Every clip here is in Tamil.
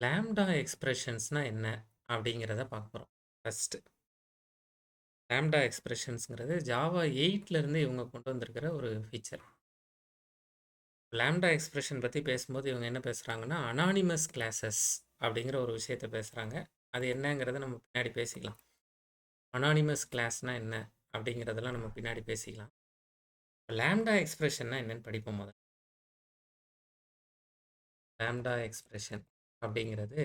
லாம்ப்டா எக்ஸ்பிரஷன்ஸ்னா என்ன அப்படிங்கிறத பார்க்க போகிறோம். ஃபஸ்ட்டு லாம்ப்டா எக்ஸ்பிரஷன்ஸ்ங்கிறது ஜாவா 8லேருந்து இவங்க கொண்டு வந்திருக்கிற ஒரு ஃபீச்சர். லாம்ப்டா எக்ஸ்பிரஷன் பற்றி பேசும்போது இவங்க என்ன பேசுகிறாங்கன்னா அனானிமஸ் கிளாஸஸ் அப்படிங்கிற ஒரு விஷயத்த பேசுகிறாங்க. அது என்னங்கிறத நம்ம பின்னாடி பேசிக்கலாம். அனானிமஸ் கிளாஸ்னால் என்ன அப்படிங்கிறதெல்லாம் நம்ம பின்னாடி பேசிக்கலாம். லாம்ப்டா எக்ஸ்பிரஷன்னா என்னன்னு படிப்போம் முதல்ல. லாம்ப்டா எக்ஸ்பிரஷன் அப்படிங்கிறது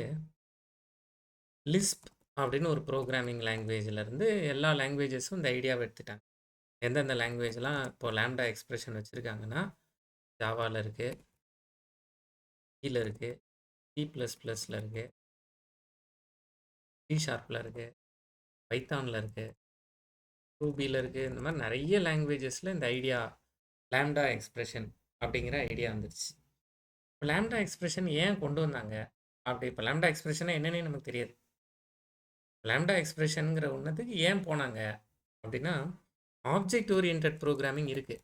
லிஸ்ப் அப்படின்னு ஒரு ப்ரோக்ராமிங் லாங்குவேஜ்லேருந்து எல்லா லாங்குவேஜஸும் இந்த ஐடியாவை எடுத்துட்டாங்க. எந்தெந்த லாங்குவேஜ்லாம் இப்போ லாம்ப்டா எக்ஸ்பிரஷன் வச்சுருக்காங்கன்னா ஜாவாவில் இருக்குது, சியில் இருக்குது, C++ல் இருக்குது, C# இருக்குது, பைத்தானில் இருக்குது, ரூபியில் இருக்குது. இந்த மாதிரி நிறைய லாங்குவேஜஸில் இந்த ஐடியா லாம்ப்டா எக்ஸ்பிரஷன் அப்படிங்கிற ஐடியா வந்துடுச்சு. இப்போ லாம்ப்டா எக்ஸ்பிரஷன் ஏன் கொண்டு வந்தாங்க? அப்படி இப்போ லாம்ப்டா எக்ஸ்பிரஷன் என்னன்னே நமக்கு தெரியாது. லாம்ப்டா எக்ஸ்பிரஷனுங்கிற ஒன்றதுக்கு ஏன் போனாங்க அப்படின்னா ஆப்ஜெக்ட் ஓரியன்ட் ப்ரோக்ராமிங் இருக்குது.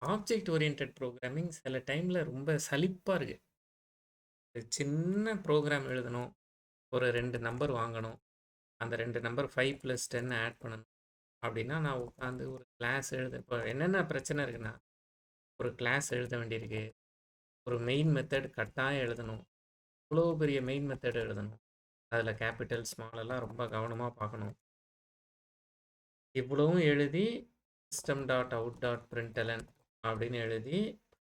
ஆப்ஜெக்ட் ஓரியன்ட் ப்ரோக்ராமிங் சில டைமில் ரொம்ப சலிப்பாக இருக்குது. சின்ன ப்ரோக்ராம் எழுதணும், ஒரு 2 நம்பர் வாங்கணும், அந்த 2 நம்பர் 5+10 ஆட் பண்ணணும் அப்படின்னா நான் உட்காந்து ஒரு கிளாஸ் இப்போ என்னென்ன பிரச்சனை இருக்குன்னா ஒரு கிளாஸ் எழுத வேண்டியிருக்கு, ஒரு மெயின் மெத்தட் கட்டாயம் எழுதணும், இவ்வளோ பெரிய மெயின் மெத்தட் எழுதணும், அதில் கேபிட்டல் ஸ்மால் எல்லாம் ரொம்ப கவனமாக பார்க்கணும். இவ்வளவும் எழுதி system.out.println அப்படின்னு எழுதி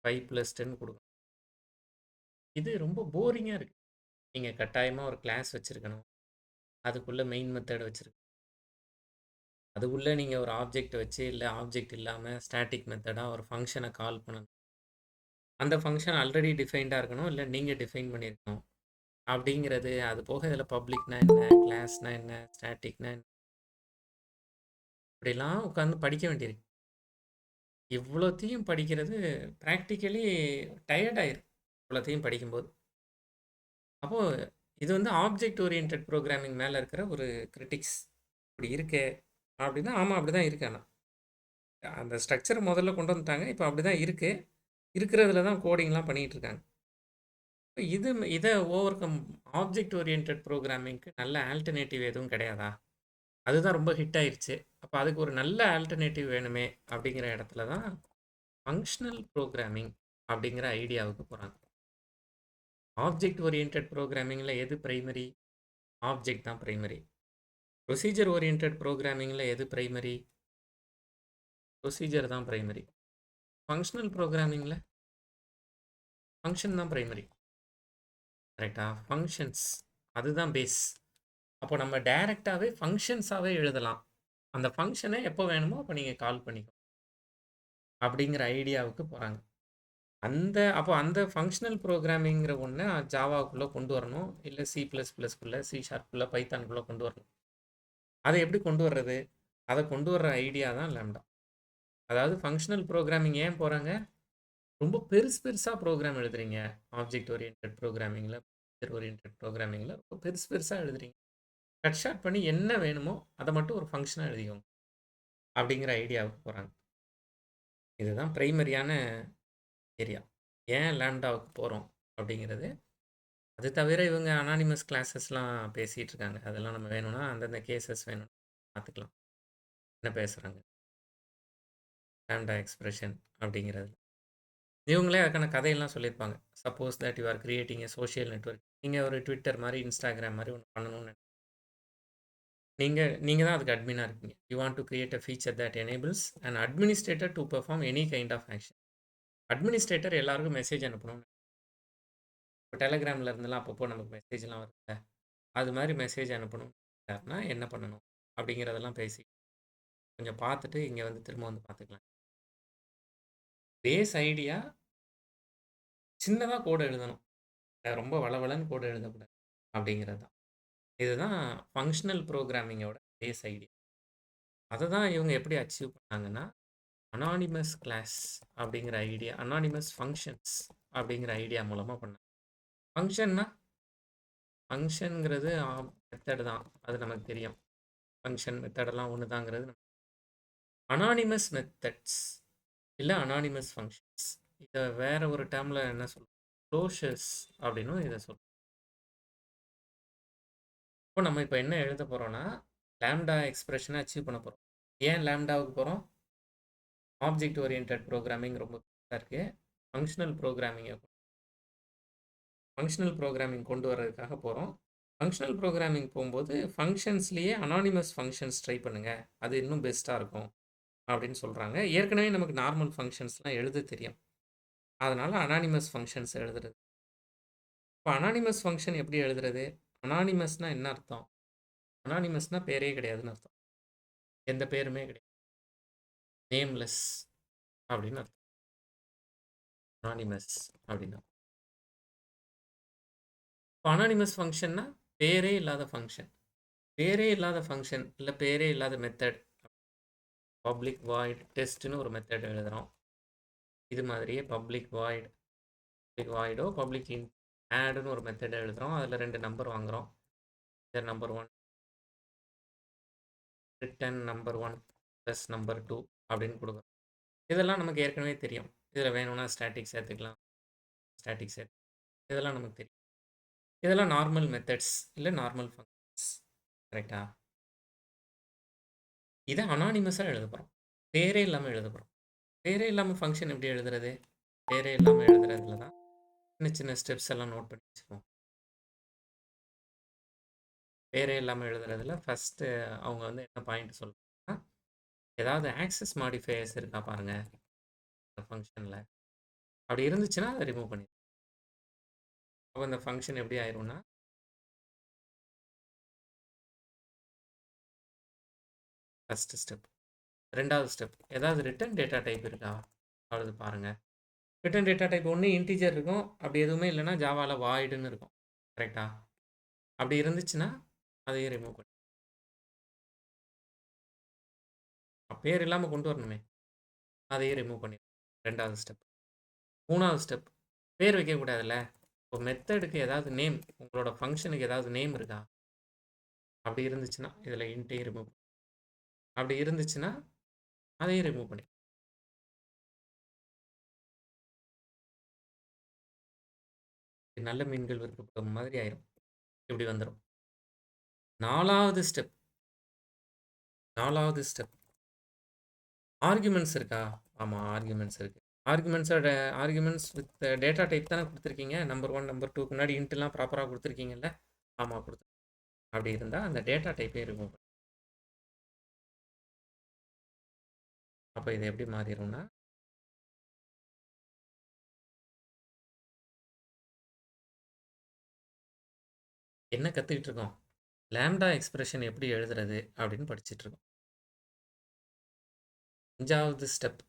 5+10 கொடுக்கணும். இது ரொம்ப போரிங்காக இருக்குது. நீங்கள் கட்டாயமாக ஒரு கிளாஸ் வச்சுருக்கணும், அதுக்குள்ளே மெயின் மெத்தட் வச்சுருக்கணும், அதுக்குள்ளே நீங்கள் ஒரு ஆப்ஜெக்ட் வச்சு இல்லை ஆப்ஜெக்ட் இல்லாமல் ஸ்டாட்டிக் மெத்தடாக ஒரு ஃபங்க்ஷனை கால் பண்ணணும். அந்த ஃபங்க்ஷன் ஆல்ரெடி டிஃபைன்டாக இருக்கணும், இல்லை நீங்கள் டிஃபைன் பண்ணியிருக்கணும் அப்படிங்கிறது. அது போக இதில் பப்ளிக்னா என்ன, கிளாஸ்னா என்ன, ஸ்டாட்டிக்னா என்ன, இப்படிலாம் உட்காந்து படிக்க வேண்டியிருக்கு. இவ்வளோத்தையும் படிக்கிறது ப்ராக்டிக்கலி டயர்டாயிரும் இவ்வளோத்தையும் படிக்கும்போது. அப்போது இது வந்து ஆப்ஜெக்ட் ஓரியன்ட் ப்ரோக்ராமிங் மேலே இருக்கிற ஒரு கிரிட்டிக்ஸ். இப்படி இருக்கே அப்படின்னா ஆமாம் அப்படி தான் இருக்கு. ஆனால் அந்த ஸ்ட்ரக்சரை முதல்ல கொண்டு வந்துட்டாங்க, இப்போ அப்படி தான் இருக்குது. இருக்கிறதுல தான் கோடிங்லாம் பண்ணிகிட்டு இருக்காங்க. இதை ஓவர் கம் ஆப்ஜெக்ட் ஓரியன்ட் ப்ரோக்ராமிங்க்கு நல்ல ஆல்டர்னேட்டிவ் எதுவும் கிடையாதா? அதுதான் ரொம்ப ஹிட் ஆயிடுச்சு. அப்போ அதுக்கு ஒரு நல்ல ஆல்டர்னேட்டிவ் வேணுமே அப்படிங்கிற இடத்துல தான் ஃபங்க்ஷனல் ப்ரோக்ராமிங் அப்படிங்கிற ஐடியாவுக்கு போகிறாங்க. ஆப்ஜெக்ட் ஓரியன்ட் ப்ரோக்ராமிங்கில் எது பிரைமரி? ஆப்ஜெக்ட் தான் பிரைமரி. ப்ரொசீஜர் ஓரியன்ட் ப்ரோக்ராமிங்கில் எது பிரைமரி? ப்ரொசீஜர் தான் பிரைமரி. ஃபங்க்ஷனல் ப்ரோக்ராமிங்கில் ஃபங்க்ஷன் தான் பிரைமரி. கரெக்டா? ஃபங்க்ஷன்ஸ் அதுதான் பேஸ். அப்போ நம்ம டைரெக்டாகவே ஃபங்க்ஷன்ஸாகவே எழுதலாம். அந்த ஃபங்க்ஷனை எப்போ வேணுமோ அப்போ நீங்கள் கால் பண்ணிக்கோ அப்படிங்கிற ஐடியாவுக்கு போகிறாங்க. அப்போ அந்த ஃபங்க்ஷனல் ப்ரோக்ராமிங்கிற ஒன்று ஜாவாக்குள்ளே கொண்டு வரணும், இல்லை C++க்குள்ளே, C# பைத்தானுக்குள்ளே கொண்டு வரணும். அதை எப்படி கொண்டு வர்றது? அதை கொண்டு வர்ற ஐடியா தான் லாம்ப்டா. அதாவது ஃபங்க்ஷனல் ப்ரோக்ராமிங் ஏன் போகிறாங்க? ரொம்ப பெருசாக ப்ரோக்ராம் எழுதுறீங்க ஆப்ஜெக்ட் ஓரியன்ட் ப்ரோக்ராமிங்கில், ஓரியன்ட் ப்ரோக்ராமிங்கில் ரொம்ப பெருசாக எழுதுறீங்க. கட் ஷார்ட் பண்ணி என்ன வேணுமோ அதை மட்டும் ஒரு ஃபங்க்ஷனாக எழுதிக்கோங்க அப்படிங்கிற ஐடியாவுக்கு போகிறாங்க. இதுதான் பிரைமரியான ஏரியா. ஏன் லாம்ப்டாவுக்கு போகிறோம் அப்படிங்கிறது. அது தவிர இவங்க அனானிமஸ் கிளாஸஸ்லாம் பேசிகிட்டு இருக்காங்க. அதெல்லாம் நம்ம வேணும்னா அந்தந்த கேசஸ் வேணும் பார்த்துக்கலாம் என்ன பேசுகிறாங்க லாம்ப்டா எக்ஸ்பிரஷன் அப்படிங்கிறது. இவங்களே அதுக்கான கதையெல்லாம் சொல்லியிருப்பாங்க. Suppose that you are creating A social network, நீங்கள் ஒரு ட்விட்டர் மாதிரி இன்ஸ்டாகிராம் மாதிரி ஒன்று பண்ணணும்னு நீங்கள் தான் அதுக்கு அட்மினாக இருக்கீங்க. You want to create a feature that enables and administrator to perform any kind of action. Administrator எல்லாருக்கும் மெசேஜ் அனுப்பணும். இப்போ டெலகிராமில் இருந்தெல்லாம் அப்பப்போ நமக்கு மெசேஜ்லாம் வருது, அது மாதிரி மெசேஜ் அனுப்பணும் அப்படின்னா என்ன பண்ணணும் அப்படிங்கிறதெல்லாம் பேசி கொஞ்சம் பார்த்துட்டு இங்கே வந்து திரும்ப வந்து பார்த்துக்கலாம். பேஸ் ஐடியா சின்னதாக கோடு எழுதணும், ரொம்ப வளவளன்னு கோடு எழுதக்கூடாது அப்படிங்கிறது தான். இதுதான் ஃபங்க்ஷனல் ப்ரோக்ராமிங்கோட பேஸ் ஐடியா. அதை தான் இவங்க எப்படி அச்சீவ் பண்ணாங்கன்னா அனானிமஸ் கிளாஸ் அப்படிங்கிற ஐடியா, அனானிமஸ் ஃபங்க்ஷன்ஸ் அப்படிங்கிற ஐடியா மூலமாக பண்ணாங்க. ஃபங்க்ஷனுங்கிறது மெத்தட் தான், அது நமக்கு தெரியும். ஃபங்க்ஷன் மெத்தடெல்லாம் ஒன்று தாங்கிறது. அனானிமஸ் மெத்தட்ஸ் இல்லை அனானிமஸ் ஃபங்க்ஷன்ஸ், இதை வேற ஒரு டேர்மில் என்ன சொல்லுவோம், க்ளோஷர்ஸ் அப்படின்னும் இதை சொல்லுவோம். இப்போ நம்ம இப்போ என்ன எழுத போகிறோம்னா லேம்டா எக்ஸ்பிரஷனை அச்சீவ் பண்ண போகிறோம். ஏன் லேம்டாவுக்கு போகிறோம்? ஆப்ஜெக்ட் ஓரியன்ட் ப்ரோக்ராமிங் ரொம்ப இருக்குது. ஃபங்க்ஷனல் ப்ரோக்ராமிங் கொண்டு வர்றதுக்காக போகிறோம். ஃபங்க்ஷனல் ப்ரோக்ராமிங் போகும்போது ஃபங்க்ஷன்ஸ்லேயே அனானிமஸ் ஃபங்க்ஷன்ஸ் ட்ரை பண்ணுங்கள், அது இன்னும் பெஸ்ட்டாக இருக்கும் அப்படின்னு சொல்கிறாங்க. ஏற்கனவே நமக்கு நார்மல் ஃபங்க்ஷன்ஸ்லாம் எழுத தெரியும், அதனால் அனானிமஸ் ஃபங்க்ஷன்ஸ் எழுதுறது. இப்போ அனானிமஸ் ஃபங்க்ஷன் எப்படி எழுதுறது? அனானிமஸ்னால் என்ன அர்த்தம்? அனானிமஸ்னால் பேரே கிடையாதுன்னு அர்த்தம். எந்த பேருமே கிடையாது, நேம்லெஸ் அப்படின்னு அர்த்தம். அனானிமஸ் அப்படின்னா இப்போ அனானிமஸ் ஃபங்க்ஷன்னா பேரே இல்லாத ஃபங்க்ஷன். பேரே இல்லாத ஃபங்க்ஷன் இல்லை பேரே இல்லாத மெத்தட். பப்ளிக் வாய்ட் டெஸ்ட்னு ஒரு மெத்தட் எழுதுகிறோம். இது மாதிரியே பப்ளிக் வாய்டோ பப்ளிக் ஆடுன்னு ஒரு மெத்தட் எழுதுகிறோம். அதில் 2 நம்பர் வாங்குகிறோம். இதை number 1 return number 1 plus number 2 அப்படின்னு கொடுக்குறோம். இதெல்லாம் நமக்கு ஏற்கனவே தெரியும். இதில் வேணும்னா ஸ்டாட்டிக் சேர்த்துக்கலாம், இதெல்லாம் நமக்கு தெரியும். இதெல்லாம் நார்மல் மெத்தட்ஸ் இல்லை நார்மல் ஃபங்க்ஷன்ஸ். கரெக்டா? இதை அனானிமஸாக எழுத போகிறோம், பேரே இல்லாமல் எழுத போகிறோம். பேரே இல்லாமல் ஃபங்க்ஷன் எப்படி எழுதுறது? பேரே இல்லாமல் எழுதுறதுல தான் சின்ன சின்ன ஸ்டெப்ஸ் எல்லாம் நோட் பண்ணி வச்சுக்குவோம். பேரே இல்லாமல் எழுதுறதுல ஃபஸ்ட்டு அவங்க வந்து என்ன பாயிண்ட் சொல்கிறாங்கன்னா, ஏதாவது ஆக்சஸ் மாடிஃபையர்ஸ் இருக்கா பாருங்கள் அந்த ஃபங்க்ஷனில். அப்படி இருந்துச்சுன்னா அதை ரிமூவ் பண்ணி. அப்போ இந்த ஃபங்க்ஷன் எப்படி ஆயிரும்னா, ஃபஸ்ட்டு ஸ்டெப். ரெண்டாவது ஸ்டெப், ஏதாவது ரிட்டன் டேட்டா டைப் இருக்கா அவ்வளவு பாருங்கள். ரிட்டன் டேட்டா டைப் ஒன்று இன்டீஜர் இருக்கும், அப்படி எதுவுமே இல்லைன்னா ஜாவாவில் வாய்டுன்னு இருக்கும். கரெக்டா? அப்படி இருந்துச்சுன்னா அதையும் ரிமூவ் பண்ணி. பேர் இல்லாமல் கொண்டு வரணுமே, அதையும் ரிமூவ் பண்ணி. ரெண்டாவது ஸ்டெப். மூணாவது ஸ்டெப், பேர் வைக்கக்கூடாதுல்ல. இப்போ மெத்தடுக்கு ஏதாவது நேம், உங்களோட ஃபங்க்ஷனுக்கு ஏதாவது நேம் இருக்கா? அப்படி இருந்துச்சுன்னா இதில் இன்ட்டையும் ரிமூவ். அப்படி இருந்துச்சுன்னா அதையும் ரிமூவ் பண்ணி. நல்ல மீன்கள் விற்கப்படும் மாதிரி ஆயிரும். இப்படி வந்துடும். நாலாவது ஸ்டெப் ஆர்குமெண்ட்ஸ் இருக்கா? ஆமாம், ஆர்குமெண்ட்ஸ் இருக்குது. ஆர்குமெண்ட்ஸ் வித் டேட்டா டைப் தானே கொடுத்துருக்கீங்க. நம்பர் 1 நம்பர் 2 முன்னாடி இன்ட்லாம் ப்ராப்பராக கொடுத்துருக்கீங்கல்ல? ஆமாம், கொடுத்து. அப்படி இருந்தால் அந்த டேட்டா டைப்பே ரிமூவ் பண்ணி. அப்போ இது எப்படி மாறிடும்னா, என்ன கற்றுக்கிட்டு இருக்கோம்? லேம்டா எக்ஸ்பிரஷன் எப்படி எழுதுறது அப்படின்னு படிச்சுட்டு இருக்கோம். 5வது ஸ்டெப்,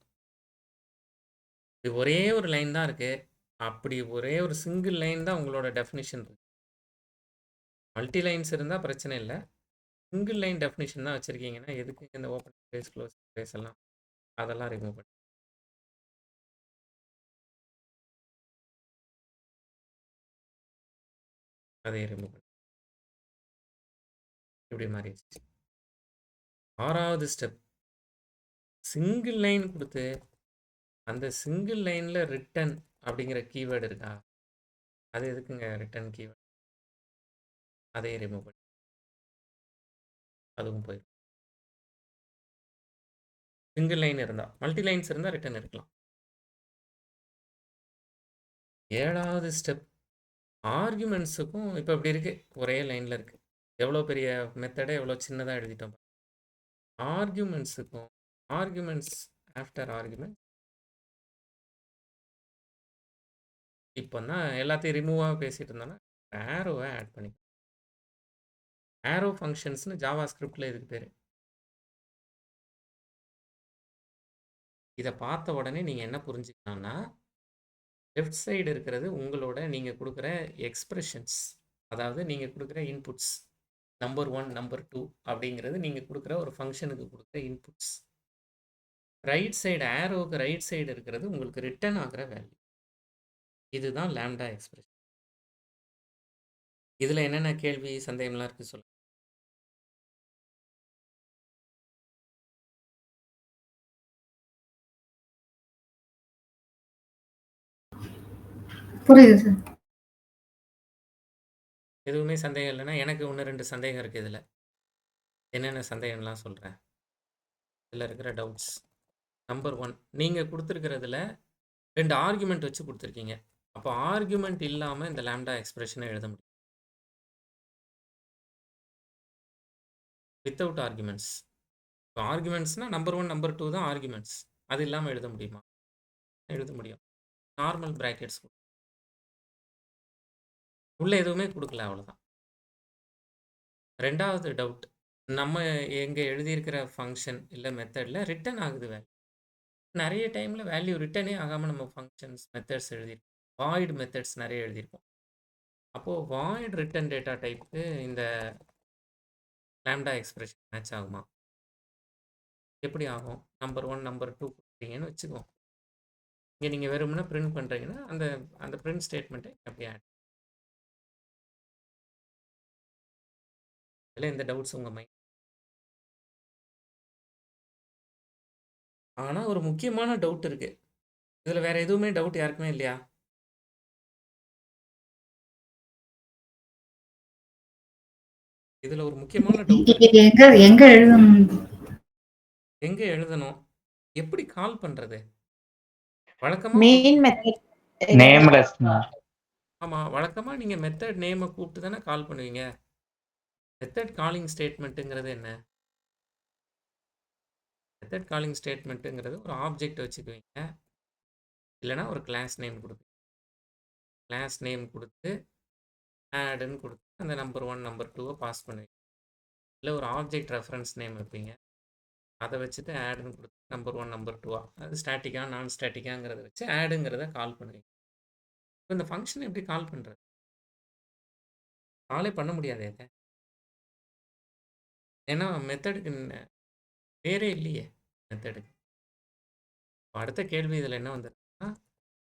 இது ஒரே ஒரு லைன் தான் இருக்குது. அப்படி ஒரே ஒரு சிங்கிள் லைன் தான் உங்களோட டெஃபினிஷன் இருக்குது. மல்டி லைன்ஸ் இருந்தால் பிரச்சனை இல்லை. சிங்கிள் லைன் டெஃபினிஷன் தான் வச்சுருக்கீங்கன்னா எதுக்கு இந்த ஓப்பன் ஸ்பேஸ் க்ளோஸ் ஸ்பேஸ் எல்லாம்? அதெல்லாம் ரிமூவ் பண்ணி. அதையும் ரிமூவ் பண்ணி. இப்படி மாறிடுச்சு. 6வது ஸ்டெப், சிங்கிள் லைன் கொடுத்து அந்த சிங்கிள் லைனில் ரிட்டன் அப்படிங்கிற கீவேர்டு இருக்கா? அது எதுக்குங்க ரிட்டன் கீவேர்டு? அதையும் ரிமூவ் பண்ணி. அதுவும் போயிடும். சிங்கிள் லைன் இருந்தால், மல்டி லைன்ஸ் இருந்தால் ரிட்டன் இருக்கலாம். 7வது ஸ்டெப், ஆர்குமெண்ட்ஸுக்கும் இப்போ இப்படி இருக்குது, ஒரே லைனில் இருக்குது. எவ்வளோ பெரிய மெத்தடை எவ்வளோ சின்னதாக எழுதிட்டோம். ஆர்குமெண்ட்ஸுக்கும் ஆர்குமெண்ட்ஸ் ஆஃப்டர் ஆர்குமெண்ட். இப்போ தான் எல்லாத்தையும் ரிமூவாக பேசிகிட்டு இருந்தோன்னா ஆரோவை ஆட் பண்ணி. ஆரோ ஃபங்க்ஷன்ஸ்னு ஜாவா ஸ்கிரிப்டில் இதுக்கு பேர். இதை பார்த்த உடனே நீங்கள் என்ன புரிஞ்சுக்கலாம்னா, லெஃப்ட் சைடு இருக்கிறது உங்களோட நீங்கள் கொடுக்குற எக்ஸ்பிரஷன்ஸ், அதாவது நீங்கள் கொடுக்குற இன்புட்ஸ். நம்பர் 1 நம்பர் 2 அப்படிங்கிறது நீங்கள் கொடுக்குற ஒரு ஃபங்க்ஷனுக்கு கொடுக்குற இன்புட்ஸ். ரைட் சைடு ஆரோவுக்கு ரைட் சைடு இருக்கிறது உங்களுக்கு ரிட்டர்ன் ஆகிற வேல்யூ. இதுதான் லேம்டா எக்ஸ்பிரஷன். இதில் என்னென்ன கேள்வி சந்தேகம்லாம் இருக்குது சொல்லுங்கள். புரியுது சார். எதுவுமே சந்தேகம் இல்லைன்னா எனக்கு ஒன்று ரெண்டு சந்தேகம் இருக்குது இதில். என்னென்ன சந்தேகம்லாம் சொல்கிறேன். இதில் இருக்கிற டவுட்ஸ். நம்பர் 1, நீங்கள் கொடுத்துருக்கிறதுல 2 ஆர்குமெண்ட் வச்சு கொடுத்துருக்கீங்க. அப்போ ஆர்குமெண்ட் இல்லாமல் இந்த லாம்டா எக்ஸ்பிரஷனை எழுத முடியும். Without arguments. இப்போ ஆர்குமெண்ட்ஸ்னால் நம்பர் 1 நம்பர் 2 தான் ஆர்குமெண்ட்ஸ். அது இல்லாமல் எழுத முடியுமா? எழுத முடியும். நார்மல் பிராக்கெட்ஸ் உள்ள எதுவுமே கொடுக்கல, அவ்வளோதான். ரெண்டாவது டவுட், நம்ம எங்கே எழுதியிருக்கிற ஃபங்க்ஷன் இல்லை மெத்தடில் ரிட்டன் ஆகுது வேல்யூ. நிறைய டைமில் வேல்யூ ரிட்டனே ஆகாமல் நம்ம ஃபங்க்ஷன்ஸ் மெத்தட்ஸ் எழுதியிருக்கோம். வாய்டு மெத்தட்ஸ் நிறைய எழுதியிருக்கோம். அப்போது வாய்டு ரிட்டன் டேட்டா டைப்புக்கு இந்த லாம்டா எக்ஸ்பிரஷன் மேட்ச் ஆகுமா? எப்படி ஆகும்? நம்பர் 1 நம்பர் 2 கொடுத்தீங்கன்னு வச்சுக்குவோம். இங்கே நீங்கள் வெறுமனே பிரிண்ட் பண்ணுறீங்கன்னா அந்த அந்த பிரிண்ட் ஸ்டேட்மெண்ட்டை அப்படியே ஆட். இல்லை இந்த டவுட்ஸ் உங்கள் மைண்ட். ஆனால் ஒரு முக்கியமான டவுட் இருக்குது. இதில் வேறு எதுவுமே டவுட் யாருக்குமே இல்லையா? இதில் ஒரு முக்கியமான டவுட் இருக்கு. எங்க எழுதணும்? எங்கே எழுதணும்? எப்படி கால் பண்ணுறது? வழக்கமாக மெயின் மெத்தட் நேம்லெஸ். ஆமாம், வழக்கமாக நீங்கள் மெத்தட் நேமை கூப்பிட்டு தானே கால் பண்ணுவீங்க. மெத்தட் காலிங் ஸ்டேட்மெண்ட்டுங்கிறது என்ன? மெத்தட் காலிங் ஸ்டேட்மெண்ட்டுங்கிறது ஒரு ஆப்ஜெக்ட் வச்சுக்குவீங்க, இல்லைனா ஒரு கிளாஸ் நேம் கொடுப்பீங்க. கிளாஸ் நேம் கொடுத்து ஆடுன்னு கொடுத்து அந்த நம்பர் 1 நம்பர் 2 பாஸ் பண்ணுவீங்க. இல்லை ஒரு ஆப்ஜெக்ட் ரெஃபரன்ஸ் நேம் வைப்பீங்க, அதை வச்சுட்டு ஆடுன்னு கொடுத்து நம்பர் 1 நம்பர் 2 அது ஸ்டாட்டிக்காக நான் ஸ்டாட்டிக்காங்கிறத வச்சு ஆடுங்கிறத கால் பண்ணுவீங்க. இப்போ இந்த ஃபங்க்ஷன் எப்படி கால் பண்ணுறது? காலே பண்ண முடியாது. ஏன்னா மெத்தடுக்கு பேரே இல்லையே மெத்தடுக்கு. அடுத்த கேள்வி இதில் என்ன வந்துருக்குன்னா,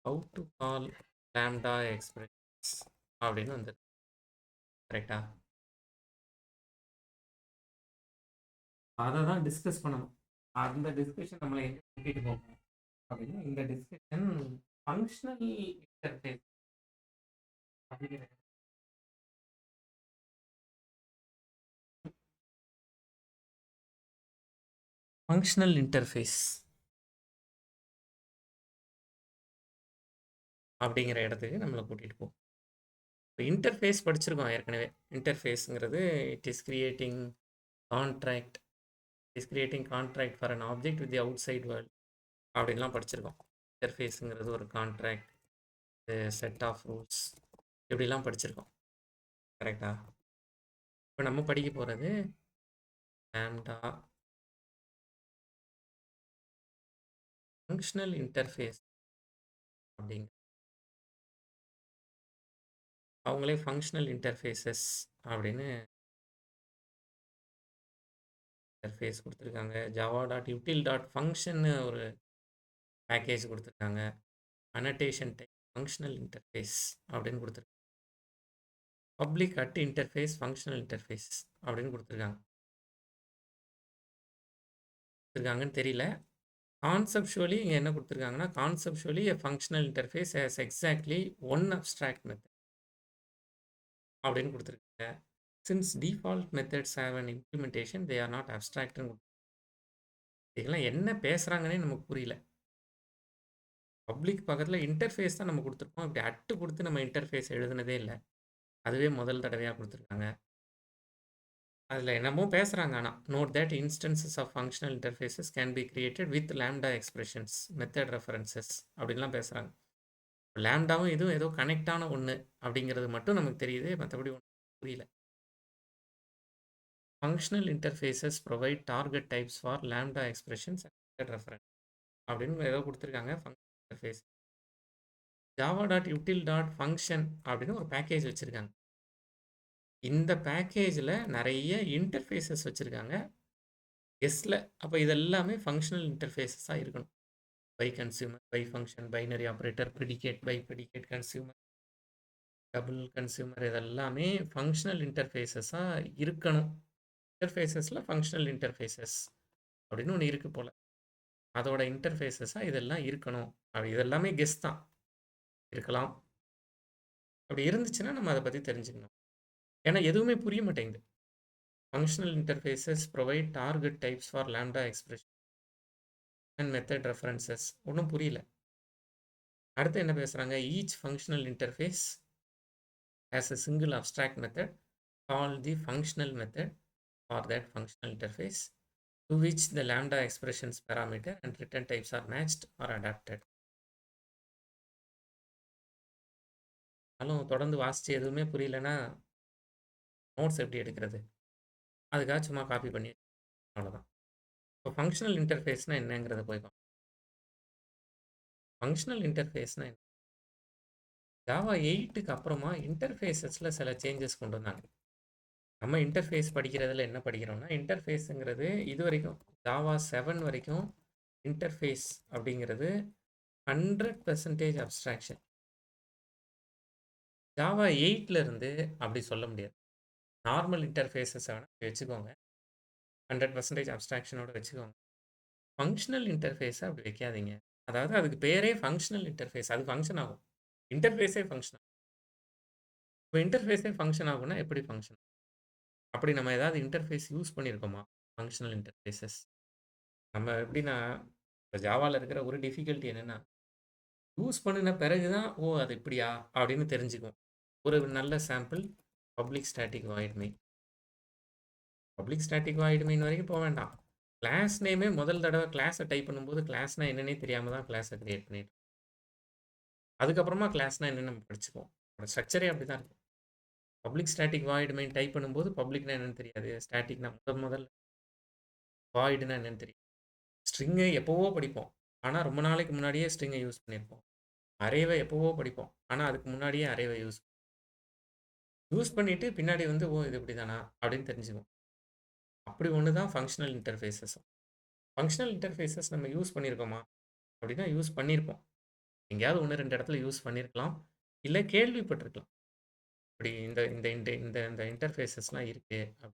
how to call lambda expressions அப்படின்னு வந்துருக்கு. கரெக்டா? அதை தான் டிஸ்கஸ் பண்ணணும். அந்த டிஸ்கஷன் நம்மளை எங்கே கூட்டிகிட்டு போகணும் அப்படின்னா, இந்த டிஸ்கஷன் ஃபங்க்ஷனல் இன்டர்ஃபேஸ் அப்படிங்கிற ஃபங்க்ஷனல் இன்டர்ஃபேஸ் அப்படிங்கிற இடத்துக்கு நம்மளை கூட்டிகிட்டு போகும். இப்போ இன்டர்ஃபேஸ் படிச்சிருக்கோம் ஏற்கனவே. இன்டர்ஃபேஸுங்கிறது it is creating contract, is creating contract for an object with the outside world அப்படின்லாம் படிச்சிருக்கோம். இன்டர்ஃபேஸுங்கிறது ஒரு கான்ட்ராக்ட், செட் ஆஃப் ரூல்ஸ், இப்படிலாம் படிச்சிருக்கோம். கரெக்டா? இப்போ நம்ம படிக்க போகிறது லாம்டா ஃபங்க்ஷனல் இன்டர்ஃபேஸ் அப்படிங்க. அவங்களே ஃபங்க்ஷனல் இன்டர்ஃபேஸஸ் அப்படின்னு இன்டர்ஃபேஸ் கொடுத்துருக்காங்க. java.util.function ஒரு பேக்கேஜ் கொடுத்துருக்காங்க. அனடேஷன் டைப் ஃபங்க்ஷனல் இன்டர்ஃபேஸ் அப்படின்னு கொடுத்துருக்காங்க. Public at interface functional interface அப்படின்னு கொடுத்துருக்காங்கன்னு தெரியல. கான்செப்சுவலி இங்கே என்ன கொடுத்துருக்காங்கன்னா, கான்செப்சுவலி a functional interface has exactly one abstract method அப்படின்னு கொடுத்துருக்காங்க. Since default methods have an implementation, they are not abstract. இதெல்லாம் என்ன பேசுகிறாங்கன்னே நமக்கு புரியல. பப்ளிக் பக்கத்தில் இன்டர்ஃபேஸ் தான் நம்ம கொடுத்துருக்கோம். இப்படி அட்டு கொடுத்து நம்ம இன்டர்ஃபேஸ் எழுதுனதே இல்லை. அதுவே முதல் தடவையாக கொடுத்துருக்காங்க. அதில் என்னமோ பேசுகிறாங்க. ஆனால் note that instances of functional interfaces can be created with lambda expressions method references அப்படின்லாம் பேசுகிறாங்க. லாம்டாவும் இதுவும் ஏதோ கனெக்டான ஒன்று அப்படிங்கிறது மட்டும் நமக்கு தெரியுது, மற்றபடி ஒன்றும் புரியல. Functional interfaces provide target types for lambda expressions and method reference அப்படின்னு ஏதோ கொடுத்துருக்காங்க. ஃபங்க்ஷனல் இன்டர்ஃபேஸ் java.util.function அப்படின்னு ஒரு பேக்கேஜ் வச்சுருக்காங்க. இந்த பேக்கேஜில் நிறைய இன்டர்ஃபேஸஸ் வச்சுருக்காங்க எஸ்ல. அப்போ இதெல்லாமே ஃபங்க்ஷனல் இன்டர்ஃபேஸஸாக இருக்கணும். Bi consumer, bi function, binary operator, predicate, bi predicate, consumer, double consumer, இதெல்லாமே ஃபங்க்ஷனல் இன்டர்ஃபேஸஸாக இருக்கணும். இன்டர்ஃபேஸஸில் ஃபங்க்ஷனல் இன்டர்ஃபேஸஸ் அப்படின்னு ஒன்று இருக்குது போல். அதோட இன்டர்ஃபேஸஸாக இதெல்லாம் இருக்கணும். அப்படி இதெல்லாமே கெஸ் தான், இருக்கலாம். அப்படி இருந்துச்சுன்னா நம்ம அதை பற்றி தெரிஞ்சுக்கணும். ஏன்னா எதுவுமே புரிய மாட்டேங்குது. Functional interfaces provide target types for lambda expression and method references. ஒன்றும் புரியல. அடுத்து என்ன பேசுகிறாங்க? Each functional interface as a single abstract method called the functional method for that functional interface to which the lambda expressions parameter and return types are matched or adapted. அதனாலும் தொடர்ந்து வாசித்து எதுவுமே புரியலன்னா நோட்ஸ் எப்படி எடுக்கிறது? அதுக்காக சும்மா காப்பி பண்ணி அவ்வளோதான். இப்போ ஃபங்க்ஷனல் இன்டர்ஃபேஸ்னால் என்னங்கிறத போய் பார்ப்போம். ஃபங்க்ஷனல் இன்டர்ஃபேஸ்னால் என்ன? ஜாவா 8க்கு அப்புறமா இன்டர்ஃபேஸஸில் சில சேஞ்சஸ் கொண்டு வந்தாங்க. நம்ம இன்டர்ஃபேஸ் படிக்கிறதுல என்ன படிக்கிறோம்னா, இன்டர்ஃபேஸுங்கிறது இது வரைக்கும் ஜாவா 7 வரைக்கும் இன்டர்ஃபேஸ் அப்படிங்கிறது 100% அப்ஸ்ட்ராக்ஷன். ஜாவா 8லேருந்து அப்படி சொல்ல முடியாது. நார்மல் இன்டர்ஃபேஸஸை வேணால் வச்சுக்கோங்க, 100% அப்ஸ்ட்ராக்ஷனோட வச்சுக்கோங்க. ஃபங்க்ஷனல் இன்டர்ஃபேஸை அப்படி வைக்காதீங்க. அதாவது அதுக்கு பேரே ஃபங்க்ஷனல் இன்டர்ஃபேஸ். அது ஃபங்க்ஷன் ஆகும். இன்டர்ஃபேஸே ஃபங்க்ஷன் ஆகும். இப்போ இன்டர்ஃபேஸே ஃபங்க்ஷன் ஆகும்னா எப்படி ஃபங்க்ஷன்? அப்படி நம்ம ஏதாவது இன்டர்ஃபேஸ் யூஸ் பண்ணியிருக்கோமா? ஃபங்க்ஷனல் இன்டர்ஃபேஸஸ் நம்ம எப்படின்னா, இப்போ ஜாவாவில் இருக்கிற ஒரு டிஃபிகல்ட்டி என்னென்னா, யூஸ் பண்ணின பிறகு தான் ஓ அது இப்படியா அப்படின்னு தெரிஞ்சுக்குவோம். ஒரு நல்ல sample public static void main. Public static void main வரைக்கும் போக வேண்டாம். கிளாஸ் நேமே முதல் தடவை கிளாஸை டைப் பண்ணும்போது கிளாஸ்னா என்னன்னே தெரியாமல் தான் கிளாஸை கிரியேட் பண்ணிட்டு அதுக்கப்புறமா கிளாஸ்னா என்னன்னு நம்ம படிச்சுக்குவோம். ஸ்ட்ரக்சரே அப்படி தான் இருக்கும். Public static void main type பண்ணும்போது பப்ளிக்னா என்னன்னு தெரியாது, ஸ்டாட்டிக்னா முதல்ல வாய்டுனா என்னன்னு தெரியும். ஸ்ட்ரிங்கை எப்போவோ படிப்போம், ஆனால் ரொம்ப நாளைக்கு முன்னாடியே ஸ்ட்ரிங்கை யூஸ் பண்ணியிருப்போம். அரேவை எப்போவோ படிப்போம், ஆனால் அதுக்கு முன்னாடியே அரேவை யூஸ் பண்ணிவிட்டு பின்னாடி வந்து ஓ இது இப்படி தானா அப்படின்னு தெரிஞ்சுக்குவோம். அப்படி ஒன்று தான் ஃபங்க்ஷனல் இன்டர்ஃபேஸஸும். ஃபங்க்ஷனல் இன்டர்ஃபேஸஸ் நம்ம யூஸ் பண்ணியிருக்கோமா அப்படின்னா யூஸ் பண்ணியிருப்போம். எங்கேயாவது 1-2 இடத்துல யூஸ் பண்ணியிருக்கலாம், இல்லை கேள்விப்பட்டிருக்கலாம். இப்படி இந்த இந்த இந்த இந்த இந்த இன்டர்ஃபேஸஸ்லாம் இருக்குது.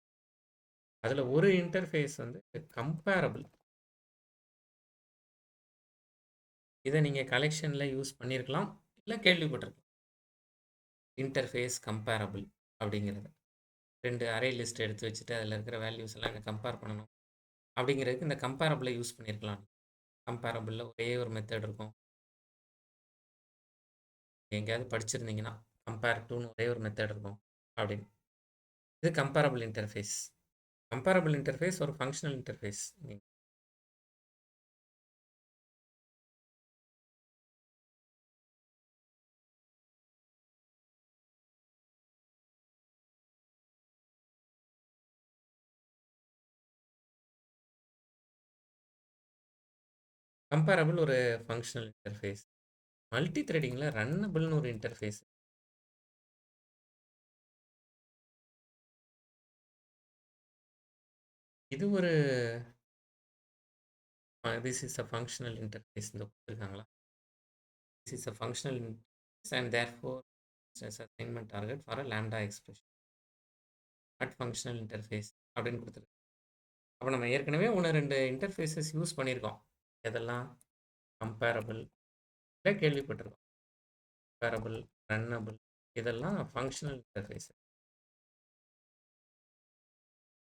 அதில் ஒரு இன்டர்ஃபேஸ் வந்து கம்பேரபிள். இதை நீங்கள் கலெக்ஷனில் யூஸ் பண்ணியிருக்கலாம், இல்லை கேள்விப்பட்டிருக்கலாம். இன்டர்ஃபேஸ் கம்பேரபிள் அப்படிங்கிறது 2 அரே லிஸ்ட் எடுத்து வச்சுட்டு அதில் இருக்கிற வேல்யூஸ் எல்லாம் இங்கே கம்பேர் பண்ணணும் அப்படிங்கிறதுக்கு இந்த கம்பேரபிளை யூஸ் பண்ணியிருக்கலாம். கம்பேரபிளில் ஒரே ஒரு மெத்தட் இருக்கும். எங்கேயாவது படிச்சிருந்தீங்கன்னா கம்பேர் டுன்னு ஒரே ஒரு மெத்தட் இருக்கும் அப்படின்னு. இது கம்பேரபிள் இன்டர்ஃபேஸ். கம்பேரபிள் இன்டர்ஃபேஸ் ஒரு ஃபங்க்ஷனல் இன்டர்ஃபேஸ். கம்பேரபிள் ஒரு ஃபங்க்ஷனல் இன்டர்ஃபேஸ். மல்டி த்ரெடிங்கில் ரன்னபிள்னு ஒரு இன்டர்ஃபேஸ். இது ஒரு this is a functional interface. இந்த கொடுத்துருக்காங்களா? This is a functional interface and therefore assignment target for a lambda expression at functional interface அப்படின்னு கொடுத்துருக்கு. அப்போ நம்ம ஏற்கனவே 1-2 இன்டர்ஃபேஸஸ் யூஸ் பண்ணியிருக்கோம். எதெல்லாம்? கம்பேரபிள் இல்லை கேள்விப்பட்டிருக்கோம். கம்பேரபிள், ரன்னபிள், இதெல்லாம் ஃபங்க்ஷனல் இன்டர்ஃபேஸ்.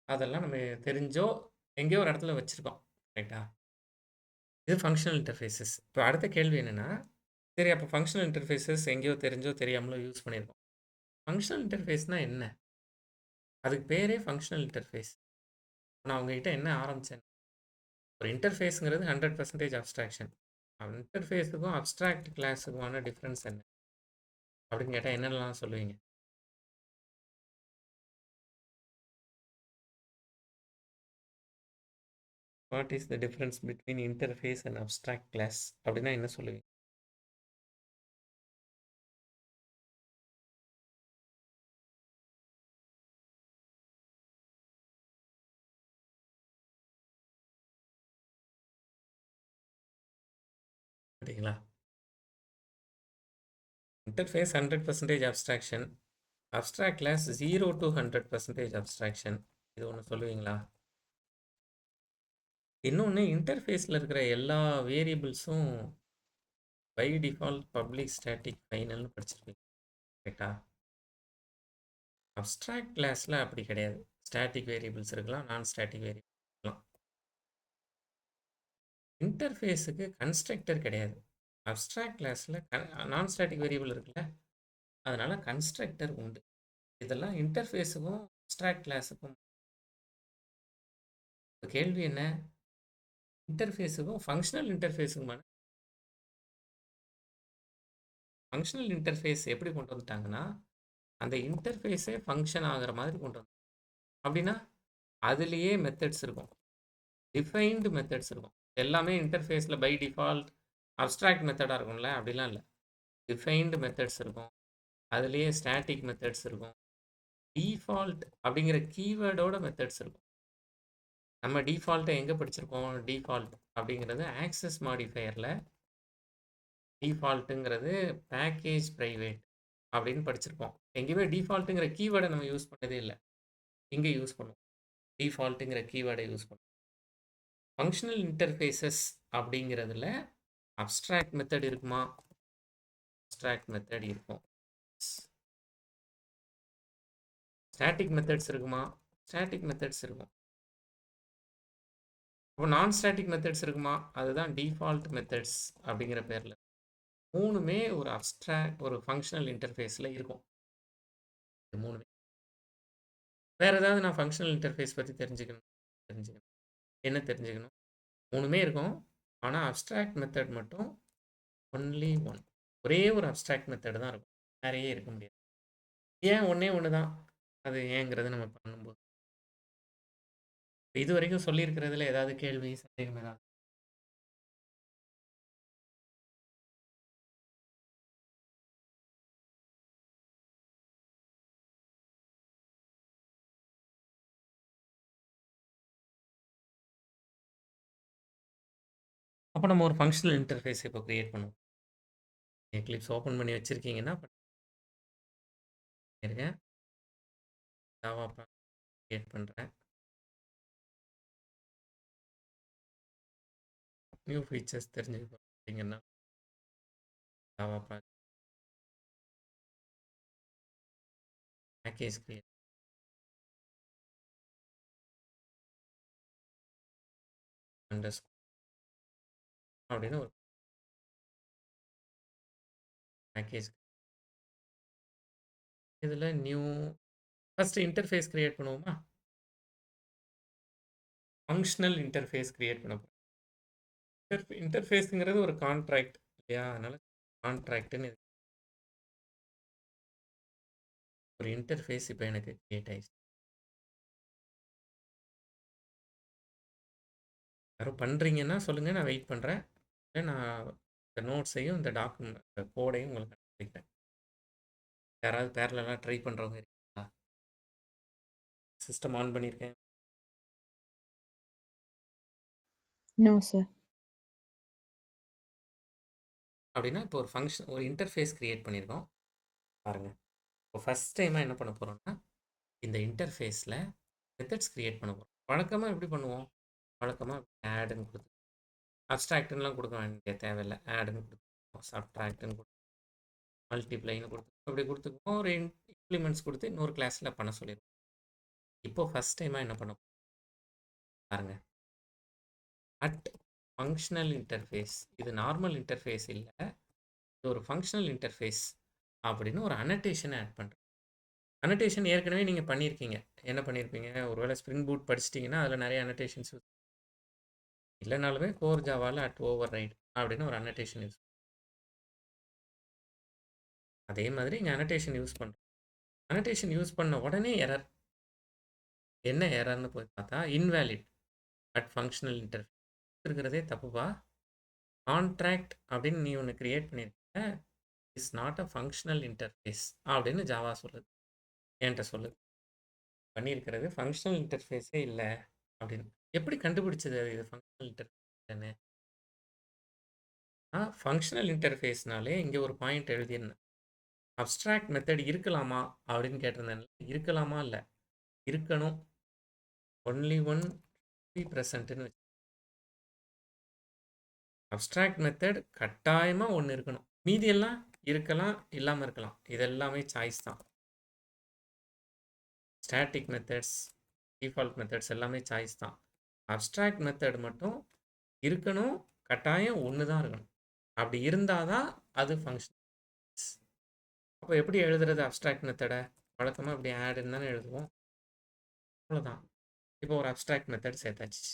அதெல்லாம் நம்ம தெரிஞ்சோ எங்கேயோ ஒரு இடத்துல வச்சுருக்கோம். ரைட்டா? இது ஃபங்க்ஷனல் இன்டர்ஃபேஸஸ். இப்போ அடுத்த கேள்வி என்னென்னா, சரி அப்போ ஃபங்க்ஷனல் இன்டர்ஃபேஸஸ் எங்கேயோ தெரிஞ்சோ தெரியாமலோ யூஸ் பண்ணியிருக்கோம். ஃபங்க்ஷனல் இன்டர்ஃபேஸ்னால் என்ன? அதுக்கு பேரே ஃபங்க்ஷனல் இன்டர்ஃபேஸ். நான் உங்ககிட்ட என்ன ஆரம்பித்தேன், ஒரு இன்டர்ஃபேஸுங்கிறது 100% அப்ஸ்ட்ராக்ஷன். இன்டர்ஃபேஸுக்கும் அப்ஸ்ட்ராக்ட் கிளாஸுக்குமான டிஃப்ரென்ஸ் என்ன அப்படின்னு கேட்டால் என்னென்னலாம் சொல்லுவீங்க? What is the difference between interface and abstract class அப்படின்னா என்ன சொல்லுவீங்க? அப்படிங்களா? Interface 100% abstraction, abstract class 0 to 100% abstraction. இது ஒன்று சொல்லுவீங்களா? இன்னொன்று, இன்டர்ஃபேஸில் இருக்கிற எல்லா வேரியபிள்ஸும் பை டிஃபால்ட் பப்ளிக் ஸ்டாட்டிக் ஃபைனல்னு படிச்சிருப்பீங்க. கரெக்டா? அப்ஸ்ட்ராக்ட் கிளாஸில் அப்படி கிடையாது. ஸ்டாட்டிக் வேரியபிள்ஸ் இருக்கலாம், நான் ஸ்டாட்டிக் வேரியபிள்ஸ் இருக்கலாம். இன்டர்ஃபேஸுக்கு கன்ஸ்ட்ரக்டர் கிடையாது. அப்ஸ்ட்ராக்ட் கிளாஸில் நான் ஸ்டாட்டிக் வேரியபிள் இருக்குல்ல, அதனால கன்ஸ்ட்ரக்டர் உண்டு. இதெல்லாம் இன்டர்ஃபேஸுக்கும் அப்ஸ்ட்ராக்ட் கிளாஸுக்கும் கேள்வி என்ன? இன்டர்ஃபேஸுக்கும் ஃபங்க்ஷனல் இன்டர்ஃபேஸுக்குமான ஃபங்க்ஷனல் இன்டர்ஃபேஸ் எப்படி கொண்டு வந்துட்டாங்கன்னா, அந்த இன்டர்ஃபேஸே ஃபங்க்ஷன் ஆகிற மாதிரி கொண்டு வந்து அப்படின்னா அதுலேயே மெத்தட்ஸ் இருக்கும், டிஃபைன்டு மெத்தட்ஸ் இருக்கும். எல்லாமே இன்டர்ஃபேஸில் பை டிஃபால்ட் அப்ஸ்ட்ராக்ட் மெத்தடாக இருக்கும்ல, அப்படிலாம் இல்லை. டிஃபைன்டு மெத்தட்ஸ் இருக்கும், அதுலேயே ஸ்டாட்டிக் மெத்தட்ஸ் இருக்கும், டிஃபால்ட் அப்படிங்கிற கீவேர்டோட மெத்தட்ஸ் இருக்கும். நம்ம டிஃபால்ட்டை எங்கே படிச்சிருக்கோம்? டிஃபால்ட் அப்படிங்கிறது ஆக்சஸ் மாடிஃபையரில் டிஃபால்ட்டுங்கிறது பேக்கேஜ் ப்ரைவேட் அப்படின்னு படிச்சிருப்போம். எங்கேயுமே டிஃபால்ட்டுங்கிற கீவேர்டை நம்ம யூஸ் பண்ணதே இல்லை. இங்கே யூஸ் பண்ணுவோம், டிஃபால்ட்டுங்கிற கீவேர்டை யூஸ் பண்ணுவோம். ஃபங்க்ஷனல் இன்டர்ஃபேஸஸ் அப்படிங்கிறதுல அப்ஸ்ட்ராக்ட் மெத்தட் இருக்குமா? அப்ஸ்ட்ராக்ட் மெத்தட் இருக்கும். ஸ்டாட்டிக் மெத்தட்ஸ் இருக்குமா? ஸ்டாட்டிக் மெத்தட்ஸ் இருக்கும். இப்போ நான் ஸ்டாட்டிக் மெத்தட்ஸ் இருக்குமா? அதுதான் டிஃபால்ட் மெத்தட்ஸ் அப்படிங்கிற பேரில். மூணுமே ஒரு அப்ஸ்ட்ராக்ட் ஒரு ஃபங்க்ஷனல் இன்டர்ஃபேஸில் இருக்கும். இது மூணுமே. வேறு ஏதாவது நான் ஃபங்க்ஷனல் இன்டர்ஃபேஸ் பற்றி தெரிஞ்சுக்கணும். என்ன தெரிஞ்சுக்கணும்? மூணுமே இருக்கும், ஆனால் அப்ஸ்ட்ராக்ட் மெத்தட் மட்டும் ஒன்லி ஒன். ஒரே ஒரு அப்ஸ்ட்ராக்ட் மெத்தட் தான் இருக்கும், நிறைய இருக்க முடியாது. ஏன் ஒன்றே ஒன்று தான்? அது ஏங்கிறது நம்ம பண்ணும்போது. இது வரைக்கும் சொல்லியிருக்கிறதுல ஏதாவது கேள்வி, சந்தேகம் ஏதாவது? அப்போ நம்ம ஒரு ஃபங்க்ஷனல் இன்டர்ஃபேஸ் இப்போ க்ரியேட் பண்ணுவோம். எக்லிப்ஸ் ஓப்பன் பண்ணி வச்சுருக்கீங்கன்னா இருக்கேன், ஜாவா க்ரியேட் பண்ணுறேன். நியூ ஃபீச்சர்ஸ் தெரிஞ்சுக்க பார்த்தீங்கன்னா ஜாவா பேக்கேஜ் க்ரியேட் அண்டர்ஸ்கோர் அப்படின்னு ஒரு பேக்கேஜ். இதில் நியூ ஃபஸ்ட்டு இன்டர்ஃபேஸ் க்ரியேட் பண்ணுவோமா? ஃபங்க்ஷனல் இன்டர்ஃபேஸ் க்ரியேட் பண்ண போகிறோம். இன்டர்ஃபேஸுங்கிறது ஒரு கான்ட்ராக்ட் இல்லையா? அதனால் கான்ட்ராக்டுன்னு ஒரு இன்டர்ஃபேஸ் இப்போ எனக்கு க்ரியேட் ஆயிடுச்சு. யாரும் பண்ணுறீங்கன்னா சொல்லுங்கள், நான் வெயிட் பண்ணுறேன். இல்லை நான் இந்த நோட்ஸையும் இந்த டாக்குமெண்ட் கோடையும் உங்களுக்கு அனுப்பிக்கிறேன். யாராவது பேரலெல்லாம் ட்ரை பண்ணுறவங்க இருக்கீங்களா? சிஸ்டம் ஆன் பண்ணியிருக்கேன். No, sir. அப்படின்னா இப்போ ஒரு ஃபங்க்ஷன் ஒரு இன்டர்ஃபேஸ் க்ரியேட் பண்ணியிருக்கோம் பாருங்கள். இப்போ ஃபஸ்ட் டைமாக என்ன பண்ண போகிறோம்னா, இந்த இன்டர்ஃபேஸில் மெத்தட்ஸ் க்ரியேட் பண்ண போகிறோம். வழக்கமாக எப்படி பண்ணுவோம்? வழக்கமாக ஆடுன்னு கொடுத்து அப்ஸ்ட்ராக்ட்லாம் கொடுக்க வேண்டிய தேவையில்லை. ஆடுன்னு கொடுத்துருக்கோம், சப்ட்ராக்ட்னு கொடுத்து, மல்டிப்ளைன்னு கொடுத்து அப்படி கொடுத்துக்குவோம். ஒரு இம்ப்ளிமெண்ட்ஸ் கொடுத்து இன்னொரு கிளாஸில் பண்ண சொல்லிடுவோம். இப்போ ஃபஸ்ட் டைமாக என்ன பண்ண பாருங்கள், அட் ஃபங்க்ஷனல் இன்டர்ஃபேஸ். இது நார்மல் இன்டர்ஃபேஸ் இல்லை, இது ஒரு ஃபங்க்ஷனல் இன்டர்ஃபேஸ் அப்படின்னு ஒரு அனடேஷனை ஆட் பண்ணுறேன். அனடேஷன் ஏற்கனவே நீங்கள் பண்ணியிருக்கீங்க. என்ன பண்ணியிருப்பீங்க? ஒருவேளை ஸ்ப்ரிங் பூட் படிச்சிட்டிங்கன்னா அதில் நிறைய அனடேஷன்ஸ் இல்லைனாலுமே கோர் ஜாவாவில் அட் ஓவர் ரைட் அப்படின்னு ஒரு அனடேஷன் யூஸ். அதே மாதிரி இங்கே அனடேஷன் யூஸ் பண்ணுறோம். அனடேஷன் யூஸ் பண்ண உடனே எரர். என்ன எரர்னு போய் பார்த்தா இன்வேலிட் அட் ஃபங்க்ஷனல் இன்டர்ஃபேஸ் இருக்கிறதே தப்புப்பா. கான்ட்ராக்ட் அப்படின்னு நீ ஒன்று க்ரியேட் பண்ணியிருக்க, is not a functional interface அப்படின்னு ஜாவா சொல்லுது, என்கிட்ட சொல்லுது. பண்ணியிருக்கிறது ஃபங்க்ஷனல் இன்டர்ஃபேஸே இல்லை அப்படின்னு. எப்படி கண்டுபிடிச்சது அது இது ஃபங்க்ஷனல் இன்டர்ஃபேஸ்ன்னு? ஃபங்க்ஷனல் இன்டர்ஃபேஸ்னாலே இங்கே ஒரு பாயிண்ட் எழுதியிருந்தேன், அப்ஸ்ட்ராக்ட் மெத்தட் இருக்கலாமா அப்படின்னு கேட்டிருந்தேன். இருக்கலாமா இல்லை, இருக்கணும். ஒன்லி ஒன் பி ப்ரெசன்ட்னு வச்சு அப்ஸ்ட்ராக்ட் மெத்தட் கட்டாயமாக ஒன்று இருக்கணும். மீதி எல்லாம் இருக்கலாம், இல்லாமல் இருக்கலாம். இது எல்லாமே சாய்ஸ் தான். ஸ்டாட்டிக் மெத்தட்ஸ், டிஃபால்ட் மெத்தட்ஸ் எல்லாமே சாய்ஸ் தான். அப்ஸ்ட்ராக்ட் மெத்தட் மட்டும் இருக்கணும், கட்டாயம் ஒன்று தான் இருக்கணும். அப்படி இருந்தால் தான் அது ஃபங்க்ஷன். அப்போ எப்படி எழுதுறது அப்ஸ்ட்ராக்ட் மெத்தடை? வழக்கமாக இப்படி ஆடுன்னு தானே எழுதுவோம். அவ்வளோதான். இப்போ ஒரு அப்ஸ்ட்ராக்ட் மெத்தட் சேர்த்தாச்சு.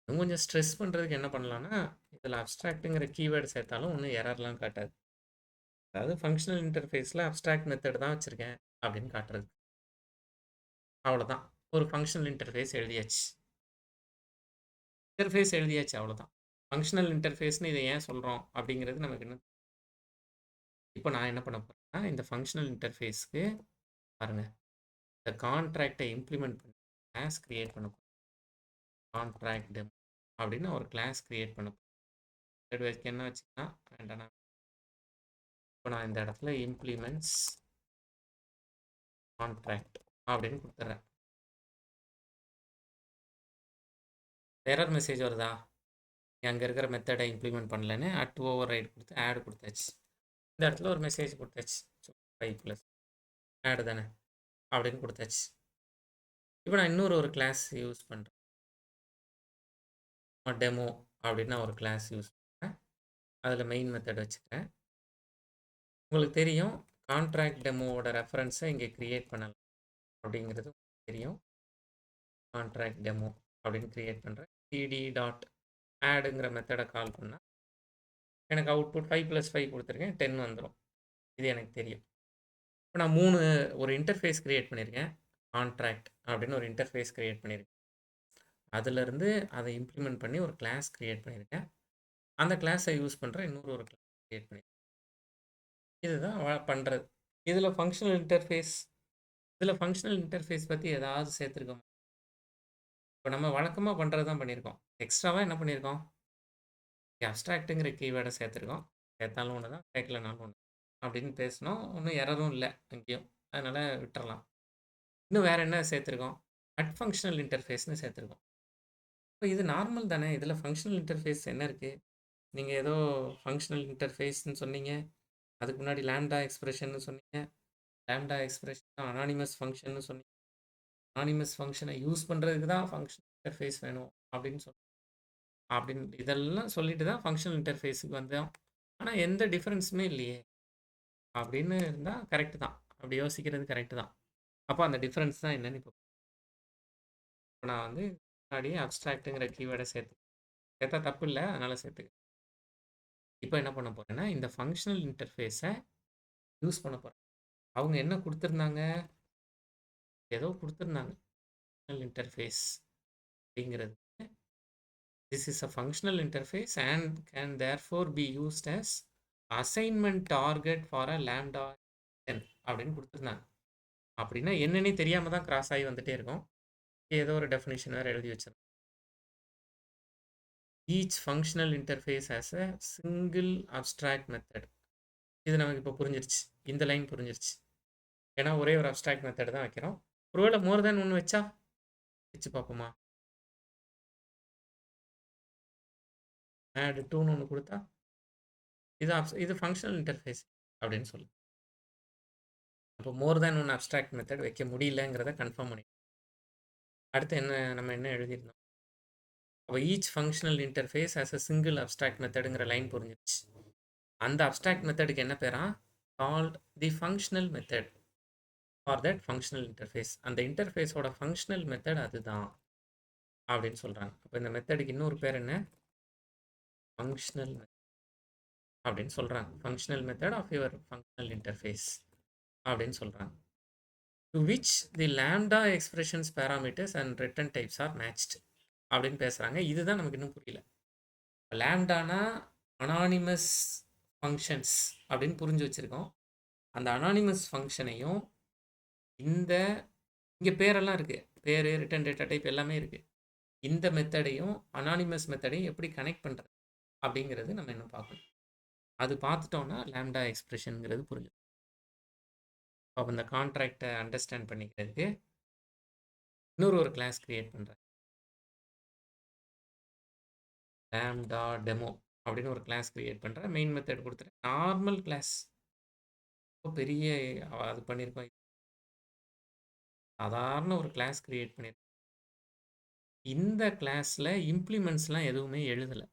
இன்னும் கொஞ்சம் ஸ்ட்ரெஸ் பண்ணுறதுக்கு என்ன பண்ணலான்னா, இதில் அப்ஸ்ட்ராக்ட்டுங்கிற கீவேர்டு சேர்த்தாலும் ஒன்றும் எரர்லாம் காட்டாது. அதாவது ஃபங்க்ஷனல் இன்டர்ஃபேஸில் அப்ஸ்ட்ராக்ட் மெத்தட் தான் வச்சுருக்கேன் அப்படின்னு காட்டுறது. அவ்வளோதான். ஒரு ஃபங்க்ஷனல் இன்டர்ஃபேஸ் எழுதியாச்சு. இன்டர்ஃபேஸ் எழுதியாச்சு, அவ்வளோதான். ஃபங்க்ஷனல் இன்டர்ஃபேஸ்னு இதை ஏன் சொல்கிறோம் அப்படிங்கிறது நமக்கு இன்னும். இப்போ நான் என்ன பண்ண போகிறேன்னா, இந்த ஃபங்க்ஷனல் இன்டர்ஃபேஸ்க்கு பாருங்கள், இந்த கான்ட்ராக்டை இம்ப்ளிமெண்ட் பண்ணி கிளாஸ் க்ரியேட் பண்ண போகிறேன். கான்ட்ராக்ட் டெமோ அப்படின்னு ஒரு கிளாஸ் க்ரியேட் பண்ண போகிறேன். என்ன வச்சுக்கலாம் வேண்டாம். இப்போ நான் இந்த இடத்துல இம்ப்ளிமெண்ட்ஸ் கான்ட்ராக்ட் அப்படின்னு கொடுத்துட்றேன். எரர் மெசேஜ் வருதா? அங்கே இருக்கிற மெத்தடை இம்ப்ளிமெண்ட் பண்ணலன்னு ஓவர் ரைட் கொடுத்து ஆட் கொடுத்தாச்சு. இந்த இடத்துல ஒரு மெசேஜ் கொடுத்தாச்சு, 5+ ஆடு தானே அப்படின்னு கொடுத்தாச்சு. இப்போ நான் இன்னொரு ஒரு கிளாஸ் யூஸ் பண்ணுறேன், டெமோ அப்படின்னு நான் ஒரு கிளாஸ் யூஸ் பண்ணுறேன். அதில் மெயின் மெத்தட் வச்சுக்கிறேன். உங்களுக்கு தெரியும், கான்ட்ராக்ட் டெமோவோட ரெஃபரன்ஸை இங்கே க்ரியேட் பண்ணலாம் அப்படிங்கிறது தெரியும். கான்ட்ராக்ட் டெமோ அப்படின்னு க்ரியேட் பண்ணுறேன். cd.addங்கிற மெத்தடை கால் பண்ணால் எனக்கு அவுட்புட் 5+5 கொடுத்துருக்கேன், 10 வந்துடும். இது எனக்கு தெரியும். இப்போ நான் ஒரு இன்டர்ஃபேஸ் க்ரியேட் பண்ணியிருக்கேன். கான்ட்ராக்ட் அப்படின்னு ஒரு இன்டர்ஃபேஸ் க்ரியேட் பண்ணியிருக்கேன். அதிலிருந்து அதை இம்ப்ளிமெண்ட் பண்ணி ஒரு கிளாஸ் க்ரியேட் பண்ணியிருக்கேன். அந்த கிளாஸை யூஸ் பண்ணுற இன்னொரு ஒரு கிளாஸ் க்ரியேட் பண்ணியிருக்கேன். இதுதான் பண்ணுறது. இதில் ஃபங்க்ஷனல் இன்டர்ஃபேஸ் பற்றி ஏதாவது சேர்த்துருக்கோம்? இப்போ நம்ம வழக்கமாக பண்ணுறது தான் பண்ணியிருக்கோம். எக்ஸ்ட்ராவாக என்ன பண்ணியிருக்கோம்? அப்ஸ்ட்ராக்ட்டுங்கிற கீவேர்டை சேர்த்துருக்கோம். சேர்த்தாலும் ஒன்று தான், சேர்க்கலனாலும் ஒன்று அப்படின்னு பேசினோம். ஒன்றும் எரரும் இல்லை எங்கேயும், அதனால் விட்டுறலாம். இன்னும் வேறு என்ன சேர்த்துருக்கோம்? ஃபங்க்ஷனல் இன்டர்ஃபேஸ்னு சேர்த்துருக்கோம். இப்போ இது நார்மல் தானே. இதில் ஃபங்க்ஷனல் இன்டர்ஃபேஸ் என்ன இருக்குது? நீங்கள் ஏதோ ஃபங்க்ஷனல் இன்டர்ஃபேஸ்ன்னு சொன்னீங்க, அதுக்கு முன்னாடி லாம்டா எக்ஸ்பிரஷன்னு சொன்னீங்க. லாம்டா எக்ஸ்பிரஷன் அனானிமஸ் ஃபங்க்ஷன்னு சொன்னீங்க. அனானிமஸ் ஃபங்க்ஷனை யூஸ் பண்ணுறதுக்கு தான் ஃபங்க்ஷனல் இன்டர்ஃபேஸ் வேணும் அப்படின்னு இதெல்லாம் சொல்லிட்டு தான் ஃபங்க்ஷனல் இன்டர்ஃபேஸுக்கு வந்தோம். ஆனால் எந்த டிஃப்ரென்ஸுமே இல்லையே அப்படின்னு இருந்தால் கரெக்டு தான். அப்படி யோசிக்கிறது கரெக்டு தான். அப்போ அந்த டிஃப்ரென்ஸ் தான் என்னன்னு இப்போ நான் வந்து முன்னாடியே அப்ஸ்ட்ராக்ட்டுங்கிற கீவேர்டை சேர்த்தா தப்பு இல்லை, அதனால் சேர்த்துக்கிறேன். இப்போ என்ன பண்ண போகிறேன்னா, இந்த ஃபங்க்ஷனல் இன்டர்ஃபேஸை யூஸ் பண்ண போகிறேன். அவங்க என்ன கொடுத்துருந்தாங்க? ஏதோ கொடுத்துருந்தாங்க. ஃபங்க்ஷனல் இன்டர்ஃபேஸ் அப்படிங்கிறது, this is a functional interface and can therefore be used as assignment target for a lambda n அப்படின்னு கொடுத்துருந்தாங்க. அப்படின்னா என்னன்னே தெரியாமல் தான் கிராஸ் ஆகி வந்துட்டே இருக்கும். ஏதோ ஒரு டெஃபினிஷன் வேறு எழுதி வச்சிருக்கோம். Each functional interface as a single abstract method. இது நமக்கு இப்போ புரிஞ்சிருச்சு, இந்த லைன் புரிஞ்சிருச்சு. ஏன்னா ஒரே ஒரு அப்ஸ்ட்ராக்ட் மெத்தட் தான் வைக்கிறோம். ஒருவேளை மோர் தேன் ஒன்று வச்சு பார்ப்போமா? ஆட் 2ன்னு ஒன்று கொடுத்தா இது ஃபங்க்ஷனல் இன்டர்ஃபேஸ் அப்படின்னு சொல்லு. அப்போ மோர் தேன் ஒன்று அப்ஸ்ட்ராக்ட் மெத்தட் வைக்க முடியலங்கிறத கன்ஃபார்ம் பண்ணி அடுத்து நம்ம என்ன எழுதியிருந்தோம்? அப்போ each functional interface as a single abstract மெத்தடுங்கிற லைன் புரிஞ்சிருச்சு. அந்த அப்ஸ்ட்ராக்ட் மெத்தடுக்கு என்ன பேரா? Called the functional method for that functional interface. அந்த இன்டர்ஃபேஸோட ஃபங்க்ஷனல் மெத்தட் அதுதான் அப்படின்னு சொல்கிறாங்க. அப்போ இந்த மெத்தடுக்கு இன்னொரு பேர் என்ன? ஃபங்க்ஷனல் அப்படின்னு சொல்கிறாங்க. Functional method of your functional interface அப்படின்னு சொல்கிறாங்க. To which the lambda expressions parameters and return types are matched அப்படின்னு பேசுகிறாங்க. இதுதான் நமக்கு இன்னும் புரியல. லாம்டானா அனானிமஸ் ஃபங்க்ஷன்ஸ் அப்படின்னு புரிஞ்சு வச்சுருக்கோம். அந்த அனானிமஸ் ஃபங்க்ஷனையும் இங்கே பேரெல்லாம் இருக்குது, பேர், ரிட்டன் டேட்டா டைப் எல்லாமே இருக்குது. இந்த மெத்தடையும் அனானிமஸ் மெத்தடையும் எப்படி கனெக்ட் பண்ணுறது அப்படிங்கிறது நம்ம இன்னும் பார்க்கணும். அது பார்த்துட்டோன்னா லாம்டா எக்ஸ்பிரஷனுங்கிறது புரிஞ்சுடும். அப்போ இந்த கான்ட்ராக்டை அண்டர்ஸ்டாண்ட் பண்ணிக்கிறதுக்கு இன்னொரு ஒரு கிளாஸ் க்ரியேட் பண்ணுறேன். லாம்டா டெமோ அப்படின்னு ஒரு கிளாஸ் க்ரியேட் பண்ணுறேன். மெயின் மெத்தட் கொடுத்துறேன். நார்மல் கிளாஸ், பெரிய அது பண்ணியிருக்கோம். சாதாரண ஒரு கிளாஸ் கிரியேட் பண்ணியிருக்கோம். இந்த கிளாஸ்ல இம்ப்ளிமெண்ட்ஸ்லாம் எதுவுமே எழுதல.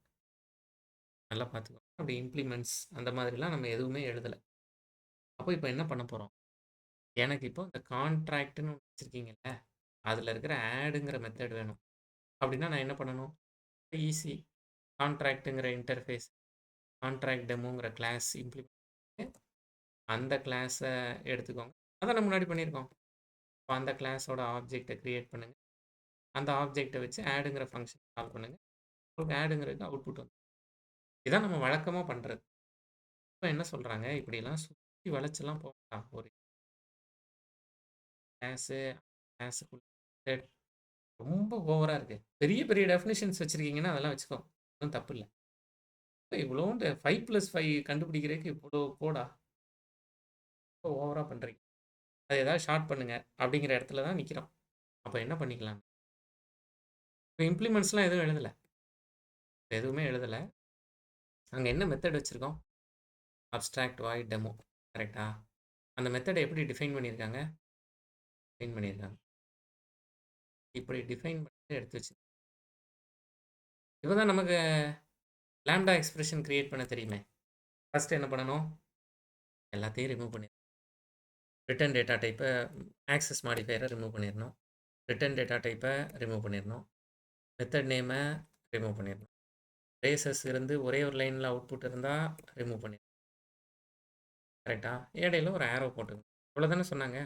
நல்லா பார்த்துக்கோங்க. அப்படி இம்ப்ளிமெண்ட்ஸ் அந்த மாதிரிலாம் நம்ம எதுவுமே எழுதல. அப்போ இப்போ என்ன பண்ண போறோம்? எனக்கு இப்போ இந்த கான்ட்ராக்ட்ன்னு ஒண்ணு வச்சிருக்கீங்கல்ல, அதுல இருக்கிற ஆடுங்கிற மெத்தட் வேணும். அப்படின்னா நான் என்ன பண்ணணும்? ஈஸி. கான்ட்ராக்ட்டுங்கிற இன்டர்ஃபேஸ், கான்ட்ராக்ட் டெமோங்கிற கிளாஸ் இம்ப்ளிமெண்ட் அந்த கிளாஸை எடுத்துக்கோங்க. அதான் நம்ம முன்னாடி பண்ணியிருக்கோம். இப்போ அந்த கிளாஸோட ஆப்ஜெக்ட்டை கிரியேட் பண்ணுங்க. அந்த ஆப்ஜெக்ட்டை வச்சு ஆடுங்கிற ஃபங்க்ஷன் கால் பண்ணுங்க. உங்களுக்கு ஆடுங்கிறதுக்கு அவுட்புட் வந்து இதான் நம்ம வழக்கமாக பண்ணுறது. இப்போ என்ன சொல்கிறாங்க, இப்படிலாம் சுற்றி வளைச்செல்லாம் போகலாம். ஒரு கிளாஸு கிளாஸுக்குள்ள ரொம்ப ஓவராக இருக்குது. பெரிய பெரிய டெஃபினிஷன்ஸ் வச்சுருக்கீங்கன்னா அதெல்லாம் வச்சுக்கோ, ஒன்றும் தப்பு இல்லை. இவ்வளோண்டு 5+5 கண்டுபிடிக்கிறதுக்கு இவ்வளோ கோடா, ரொம்ப ஓவராக பண்ணுறீங்க. அதை ஏதாவது ஷார்ட் பண்ணுங்க அப்படிங்கிற இடத்துல தான் நிற்கிறோம். அப்போ என்ன பண்ணிக்கலாம்? இப்போ இம்ப்ளிமெண்ட்ஸ்லாம் எதுவும் எழுதலை, எதுவுமே எழுதலை. அங்கே என்ன மெத்தட் வச்சுருக்கோம்? அப்ஸ்ட்ராக்ட் வாய்ட் டெமோ, கரெக்டா? அந்த மெத்தடை எப்படி டிஃபைன் பண்ணியிருக்காங்க? டிஃபைன் பண்ணியிருக்காங்க. இப்படி டிஃபைன் பண்ணி எடுத்து வச்சு இப்போ தான் நமக்கு லாம்டா எக்ஸ்பிரஷன் கிரியேட் பண்ண தெரியுமே. ஃபஸ்ட்டு என்ன பண்ணணும்? எல்லாத்தையும் ரிமூவ் பண்ணிடணும். ரிட்டர்ன் டேட்டா டைப்பை, ஆக்சஸ் மாடிஃபையரை ரிமூவ் பண்ணிடணும். ரிட்டர்ன் டேட்டா டைப்பை ரிமூவ் பண்ணிடணும். மெத்தட் நேமை ரிமூவ் பண்ணிடணும். ரேசஸ் இருந்து ஒரே ஒரு லைனில் அவுட்புட் இருந்தால் ரிமூவ் பண்ணிடணும். கரெக்டா? இடையில ஒரு ஆரோ போட்டுங்க. இவ்வளோ சொன்னாங்க.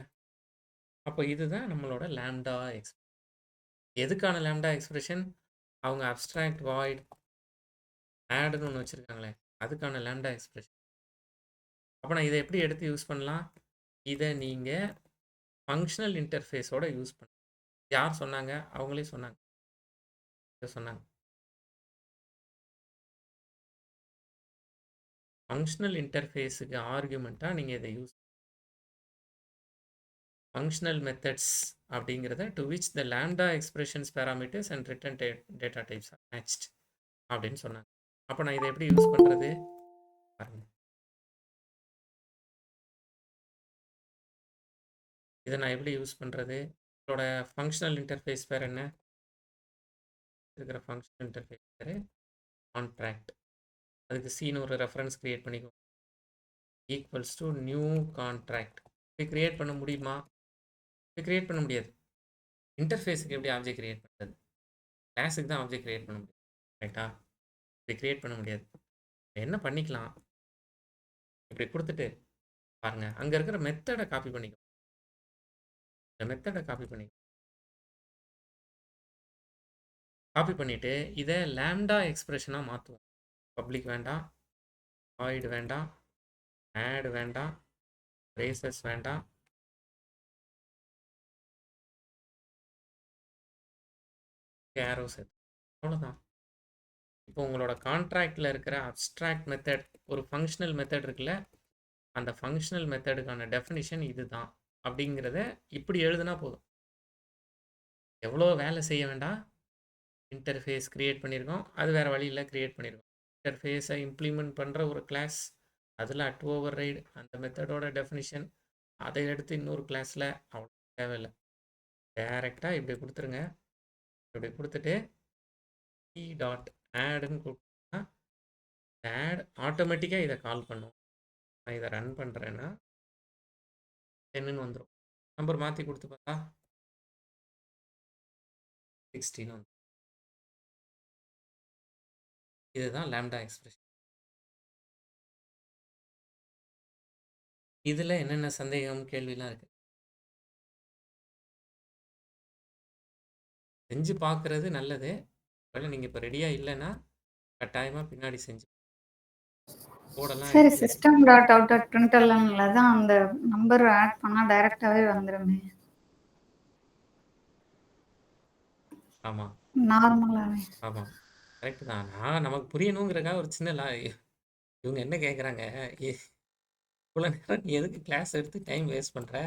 அப்போ இதுதான் நம்மளோட லாம்டா எக்ஸ்பிரஷன். எதுக்கான லாம்டா எக்ஸ்பிரஷன்? அவங்க அப்ஸ்ட்ராக்ட் வாய்ட் ஆடுன்னு ஒன்று வச்சுருக்காங்களே, அதுக்கான லாம்டா எக்ஸ்பிரஷன். அப்போ நான் இதை எப்படி எடுத்து யூஸ் பண்ணலாம்? இதை நீங்கள் ஃபங்க்ஷனல் இன்டர்ஃபேஸோட யூஸ் பண்ணலாம். யார் சொன்னாங்க? அவங்களே சொன்னாங்க. சொன்னாங்க ஃபங்க்ஷனல் இன்டர்ஃபேஸுக்கு ஆர்குமெண்ட்டாக நீங்கள் இதை யூஸ் ஃபங்க்ஷனல் மெத்தட்ஸ் அப்படிங்கிறத to which the lambda expressions parameters and return data types are matched அப்படின்னு சொன்னாங்க. அப்போ நான் இதை எப்படி யூஸ் பண்ணுறது பாருங்க. இதை நான் எப்படி யூஸ் பண்ணுறது? இதோட ஃபங்க்ஷனல் இன்டர்ஃபேஸ் பேர் என்ன? இருக்கிற ஃபங்க்ஷனல் இன்டர்ஃபேஸ் பேர் கான்ட்ராக்ட். அதுக்கு சீன் ஒரு ரெஃபரன்ஸ் கிரியேட் பண்ணிக்கோ. Equals to new contract. இப்படி கிரியேட் பண்ண முடியுமா? இப்படி கிரியேட் பண்ண முடியாது. இன்டர்ஃபேஸுக்கு எப்படி ஆப்ஜெக்ட் கிரியேட் பண்ணுறது? கிளாஸுக்கு தான் ஆப்ஜெக்ட் கிரியேட் பண்ண முடியும், ரைட்டா? இப்படி கிரியேட் பண்ண முடியாது. என்ன பண்ணிக்கலாம்? இப்படி கொடுத்துட்டு பாருங்க, அங்கே இருக்கிற மெத்தடை காப்பி பண்ணிக்கோ. இந்த மெத்தடை காப்பி பண்ணிக்கோ. காப்பி பண்ணிவிட்டு இதை லாம்டா எக்ஸ்பிரஷனாக மாற்றுவோம். பப்ளிக் வேண்டாம், வாய்டு வேண்டாம், ஆட் வேண்டாம், ரேசஸ் வேண்டாம், ஏரோஸ். அவ்வளோதான். இப்போ உங்களோட கான்ட்ராக்டில் இருக்கிற அப்ஸ்ட்ராக்ட் மெத்தட், ஒரு ஃபங்க்ஷனல் மெத்தட் இருக்குல்ல, அந்த ஃபங்க்ஷனல் மெத்தடுக்கான டெஃபினிஷன் இது தான் அப்படிங்கிறத இப்படி எழுதுனா போதும். எவ்வளோ வேலை செய்ய வேண்டாம். இன்டர்ஃபேஸ் க்ரியேட் பண்ணியிருக்கோம், அது வேறு வழியில் க்ரியேட் பண்ணியிருக்கோம். இன்டர்ஃபேஸை இம்ப்ளிமெண்ட் பண்ணுற ஒரு கிளாஸ், அதில் அட் ஓவர் ரைடு அந்த மெத்தடோட டெஃபினிஷன், அதை எடுத்து இன்னொரு கிளாஸில் அவ்வளோ தேவையில்லை. டைரெக்டாக இப்படி கொடுத்துருங்க. இப்படி கொடுத்துட்டு டி டாட் ஆடுன்னு கொடுத்தா ஆட் ஆட்டோமேட்டிக்காக இதை கால் பண்ணும். நான் இதை ரன் பண்ணுறேன்னா 10ன்னு வந்துடும். நம்பர் மாற்றி கொடுத்து பார்த்தா 16 வந்து. இதுதான் லாம்டா எக்ஸ்பிரஷன். இதில் என்னென்ன சந்தேகம், கேள்விலாம் இருக்குது? செஞ்சு பார்க்குறது நல்லது. ஒருவேளை நீங்கள் இப்போ ரெடியாக இல்லைன்னா கட்டாயமாக பின்னாடி செஞ்சு கோடெல்லாம் சரி, எடுத்து சிஸ்டம் டாட் அவுட் அட் பிரிண்டர்ல தான் அந்த நம்பர் ஆட் பண்ணா டைரக்டாவே வந்துருமே. ஆமாம் நார்மலாவே. ஆமாம் கரெக்டு தான். நான் நமக்கு புரியணுங்கிறக்காக ஒரு சின்ன இவங்க என்ன கேட்குறாங்க, இவ்வளோ நேரம் நீ எதுக்கு கிளாஸ் எடுத்து டைம் வேஸ்ட் பண்ணுற?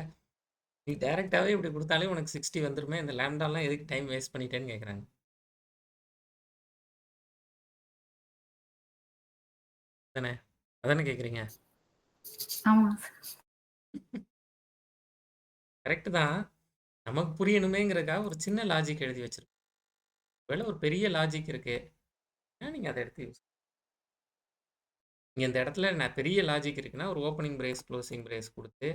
நீ டைரெக்டாகவே இப்படி கொடுத்தாலே உனக்கு 60 வந்துருமே, இந்த லேம்டாலாம் எதுக்கு டைம் வேஸ்ட் பண்ணிட்டேன்னு கேட்குறாங்க. தானே? அதானே கேட்குறீங்க? ஆமா. கரெக்டு தான். நமக்கு புரியணுமேங்கிறதுக்காக ஒரு சின்ன லாஜிக் எழுதி வச்சிருக்கோம். ஒருவேளை ஒரு பெரிய லாஜிக் இருக்கு. நீங்க அத எடுத்து யூஸ் நீங்க இந்த இடத்துல பெரிய லாஜிக் இருக்குன்னா, ஒரு ஓப்பனிங் பிரேஸ், குளோசிங் பிரேஸ் குடுத்து,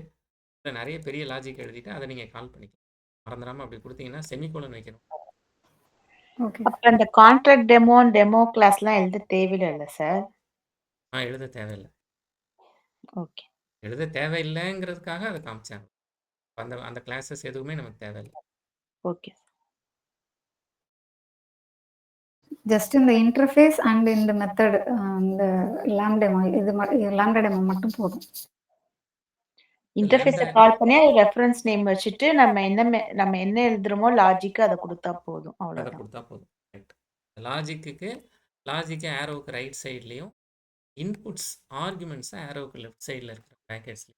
இல்ல நெறைய பெரிய லாஜிக் எழுதிட்டு, அத நீங்க கால் பண்ணிக்கலாம். மறந்துறாம அப்படி குடுத்தீங்கன்னா, செமிகோலன் வைக்கணும். ஓகே. அப்ப அந்த கான்ட்ராக்ட் டெமோ கிளாஸ்லாம் எழுத தேவையில்லைல்ல சார்? எழுத தேவையில்ல. ஓகே. எழுத தேவையில்லங்கிறதுக்காக அத காமிச்சாங்க. அந்த அந்த கிளாஸஸ் எதுவுமே நமக்கு தேவையில்ல. ஓகே. ஜஸ்ட் இந்த இன்டர்ஃபேஸ் அண்ட் இந்த மெத்தட் இந்த லாம்டெமோ இது லாம்டா டெமோ மட்டும் போதும். இன்டர்ஃபேஸ லாம்டா கால் பண்ணி அது ரெஃபரன்ஸ் நேம் வச்சுட்டு நம்ம என்ன எழுதுறோமோ லாஜிக்கா அத குடுத்தா போதும். அத அவ்வளவுதான். குடுத்தா போதும். ரைட். லாஜிக்கு ஆரோவுக்கு ரைட் சைட்லயும், இன்புட்ஸ் ஆர்குமெண்ட்ஸ் ஆரோவுக்கு லெஃப்ட் சைட்ல இருக்கிற பிராக்கெட்ஸ்ல.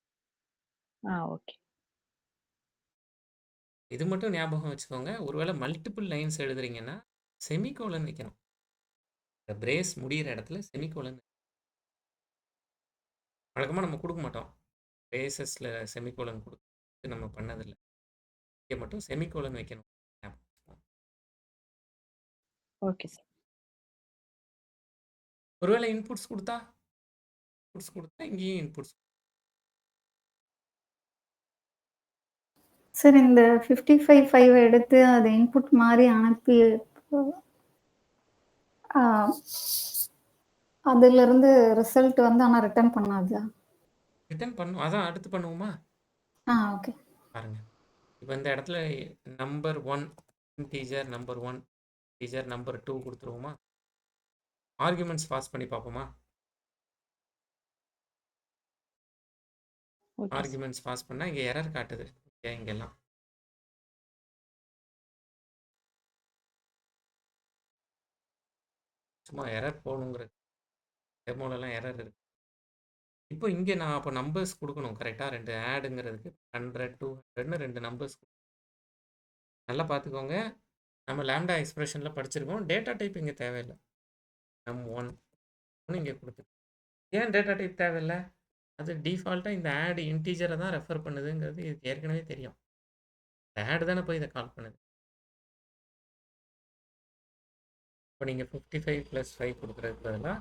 ஓகே. இது மட்டும் ஞாபகம் வச்சுக்கோங்க. ஒருவேளை மல்டிபிள் லைன்ஸ் எழுதுறீங்கன்னா, செமிகோலன் வைக்கணும். இந்த பிரேஸ் முடியிற இடத்துல செமிகோலன். வழக்கமா நம்ம குடுக்க மாட்டோம். பிரேசஸ்ல செமிகோலன் குடுத்து நம்ம பண்ணதில்ல. இங்க மட்டும் செமிகோலன் வைக்கணும். Okay sir. ஒருவேளை இன்புட்ஸ் குடுத்தா இங்கேயும் இன்புட்ஸ். சார் இந்த 55 எடுத்து அது இன்புட் மாரி அனுப்பி அதிலிருந்து ரிசல்ட் வந்து ஆனா ரிட்டர்ன் பண்ணாதா? ரிட்டர்ன் பண்ணும். அதான் அடுத்து பண்ணுவோமா? ஓகே. பாருங்க. இப்ப இந்த இடத்துல number 1 integer number 1 integer number 2 குடுத்துருவோமா? ஆர்குமெண்ட்ஸ் பாஸ் பண்ணி பார்ப்போமா? Okay sir. ஆர்குமெண்ட்ஸ் பாஸ் பண்ணா இங்க எரர் காட்டுது. இங்கெல்லாம். சும்மா எரர் போகணுங்கிறது. டெமோலலாம் எரர் இருக்கு. இப்போ இங்க நான் அப்ப நம்பர்ஸ் குடுக்கணும். கரெக்ட்டா 2 ஆடுங்கிறதுக்கு 100, 200ன்னு 2 நம்பர்ஸ். நல்லா பார்த்துக்கோங்க. நம்ம லாம்டா எக்ஸ்பிரஷன்ல படிச்சிருக்கோம். டேட்டா டைப் இங்க தேவையில்ல. num1 இங்க குடுத்துருக்கோம். ஏன் டேட்டா டைப் தேவையில்ல? அது டிஃபால்ட்டா இந்த ஆட் இன்டிஜர தான் ரெஃபர் பண்ணுதுங்கிறது இதுக்கு ஏற்கனவே தெரியும். ஆட் தானே போய் இத கால் பண்ணுது. இப்போ நீங்க 55 + 5 குடுக்குறதுக்கு பதிலா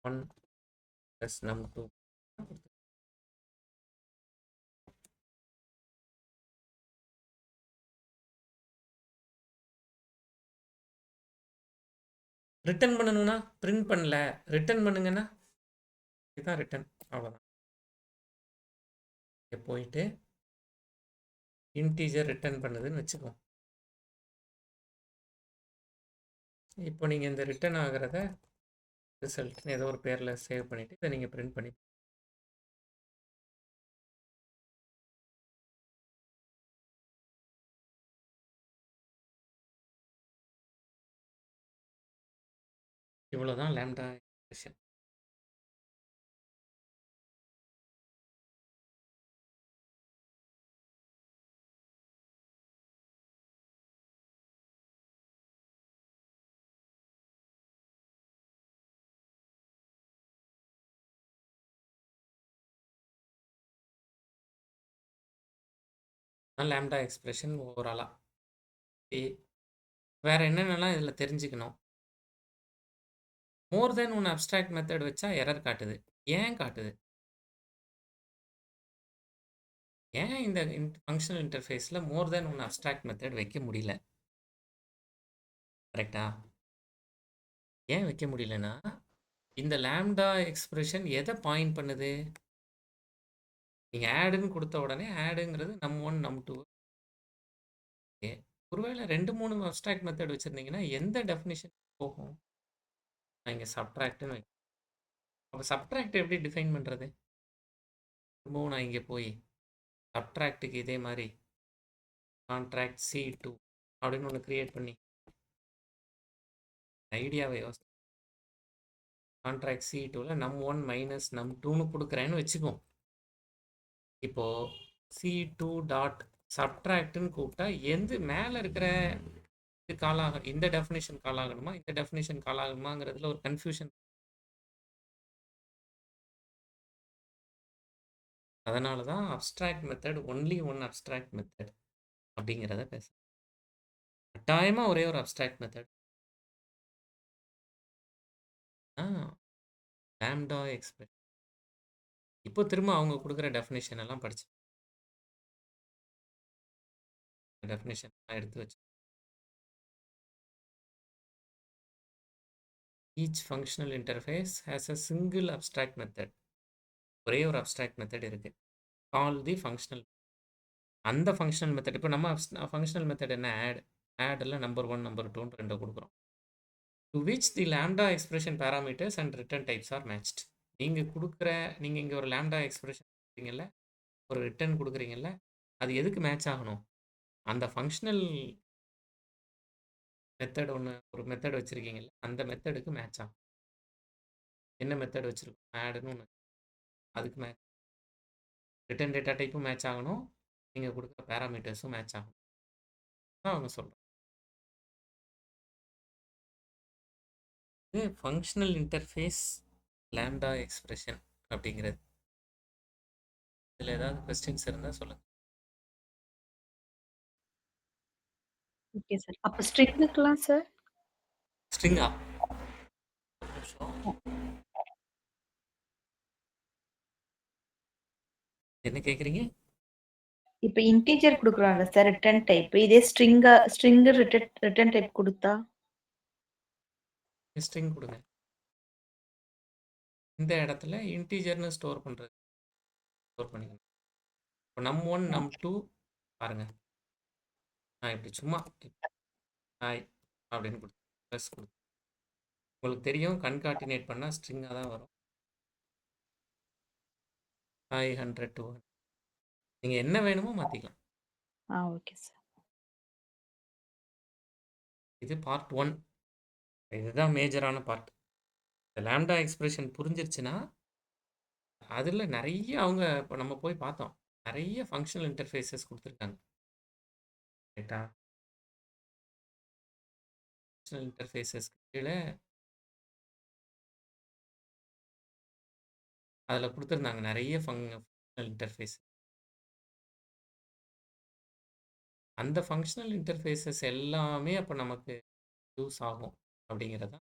1 + num2 ரிட்டர்ன் பண்ணணும்னா பிரிண்ட் பண்ணல. ரிட்டர்ன் பண்ணுங்கன்னா இதுதான் ரிட்டர்ன். அவ்வளோதான். இங்க போயிட்டு இன்டிஜர் ரிட்டர்ன் பண்ணுதுன்னு வச்சுக்கோ. இப்போ நீங்க இந்த ரிட்டர்ன் ஆகுறத ரிசல்ட்னு ஏதோ ஒரு பேர்ல சேவ் பண்ணிட்டு இதை நீங்க பிரிண்ட் பண்ணி இவ்வளோதான் லாம்டா எக்ஸ்பிரஷன். லாம்டா எக்ஸ்பிரஷன் ஓவராலா. வேற என்னென்னலாம் இதில் தெரிஞ்சுக்கணும்? மோர் தென் ஒன் அப்ஸ்ட்ராக்ட் மெத்தட் வச்சா எரர் காட்டுது. ஏன் காட்டுது? ஏன் இந்த ஃபங்க்ஷனல் இன்டர்ஃபேஸில் மோர் தென் ஒன் அப்ஸ்ட்ராக்ட் மெத்தட் வைக்க முடியல? கரெக்டா? ஏன் வைக்க முடியலன்னா, இந்த லாம்டா எக்ஸ்பிரஷன் எதை பாயிண்ட் பண்ணுது? நீங்கள் ஆடுன்னு கொடுத்த உடனே ஆடுங்கிறது num1 num2. ஓகே. ஒருவேளை 2-3 அப்ஸ்ட்ராக்ட் மெத்தட் வச்சுருந்தீங்கன்னா எந்த டெஃபினிஷன் போகும்? நான் இங்கே சப்ட்ராக்ட்னு வைக்கிறேன். அப்போ சப்ட்ராக்ட் எப்படி டிஃபைன் பண்ணுறது? திரும்பவும் நான் இங்கே போய் சப்ட்ராக்ட்டுக்கு இதே மாதிரி கான்ட்ராக்ட் C2 அப்படின்னு ஒன்று கிரியேட் பண்ணி ஐடியாவை யோசி. கான்ட்ராக்ட் C2ல num1 மைனஸ் num2ன்னு கொடுக்குறேன்னு வச்சுக்கோ. இப்போ C2 டாட் சப்ட்ராக்ட்னு கூப்பிட்டா எந்த மேலே இருக்கிற இது காலாக இந்த டெஃபினேஷன் கால் ஆகணுமா இந்த டெஃபினேஷன் கால் ஆகணுமாங்கிறதுல ஒரு கன்ஃபியூஷன். அதனால தான் abstract method only one abstract method. அப்படிங்கிறத பேச கட்டாயமா ஒரே ஒரு அப்ஸ்ட்ராக்ட் மெத்தட் லாம்டா எக்ஸ்பிரஷன். இப்போ திரும்ப அவங்க கொடுக்குற டெஃபினேஷன் எல்லாம் படிச்சு டெஃபினேஷன் எல்லாம் எடுத்து வச்சு each functional interface has a single abstract method. ஒரே ஒரு அப்ஸ்ட்ராக்ட் மெத்தட் இருக்கு. கால் தி ஃபங்க்ஷனல். அந்த ஃபங்க்ஷனல் மெத்தட் இப்போ நம்ம ஃபங்க்ஷனல் மெத்தட் என்ன ஆடில் நம்பர் 1 நம்பர் 2 ரெண்டை கொடுக்குறோம். To which the lambda expression parameters and return types are matched. நீங்கள் இங்கே ஒரு லாம்டா எக்ஸ்பிரஷன் கொடுக்குறீங்கல்ல, ஒரு ரிட்டர்ன் கொடுக்குறீங்கல்ல, அது எதுக்கு மேட்ச் ஆகணும்? அந்த ஃபங்க்ஷனல் மெத்தட் ஒரு மெத்தட் வச்சுருக்கீங்கல்ல, அந்த மெத்தடுக்கு மேட்ச் ஆகும். என்ன மெத்தட் வச்சுருக்கோம்? ஆடுன்னு ஒன்று, அதுக்கு மேட்ச். ரிட்டர்ன் டேட்டா டைப்பும் மேட்ச் ஆகணும், நீங்கள் கொடுக்குற பேராமீட்டர்ஸும் மேட்ச் ஆகணும் தான் அவங்க சொல்கிறாங்க. இது ஃபங்க்ஷனல் இன்டர்ஃபேஸ் லாம்டா எக்ஸ்பிரஷன் அப்படிங்கிறது. இதில் ஏதாவது கொஸ்டின்ஸ் இருந்தால் சொல்லுங்கள். Okay sir. அப்ப ஸ்ட்ரிங்குக்குலாம் சார்? ஸ்ட்ரிங்கா? என்ன கேட்குறீங்க? இப்ப இன்டிஜர் குடுக்குறோம்ல சார் ரிட்டர்ன் டைப். இதே ஸ்ட்ரிங் ரிட்டர்ன் டைப் குடுத்தா? ஸ்ட்ரிங் கொடுங்க. இந்த இடத்துல இன்டீஜர்னு ஸ்டோர் பண்ணிக்கணும். இப்போ num1 num2 பாருங்க, நான் இப்படி சும்மா ஹாய் அப்படின்னு கொடுத்து ப்ளஸ் கொடுத்து உங்களுக்கு தெரியும் கன்கார்டினேட் பண்ணால் ஸ்ட்ரிங்காக தான் வரும். 500 200 நீங்கள் என்ன வேணுமோ மாற்றிக்கலாம். Okay sir. இது பார்ட் 1. இதுதான் மேஜரான பார்ட். இந்த லாம்டா எக்ஸ்பிரஷன் புரிஞ்சிருச்சுன்னா அதில் நிறைய அவங்க இப்போ நம்ம போய் பார்த்தோம், நிறைய ஃபங்க்ஷனல் இன்டர்ஃபேஸஸ் கொடுத்துருக்காங்க. ரைட்டா? ஃபங்க்ஷனல் இன்டர்ஃபேஸஸ் கீழே அதில் கொடுத்துருந்தாங்க நிறைய ஃபங்க்ஷனல் இன்டர்ஃபேஸ். அந்த ஃபங்க்ஷனல் இன்டர்ஃபேஸஸ் எல்லாமே அப்போ நமக்கு யூஸ் ஆகும் அப்படிங்கிறதா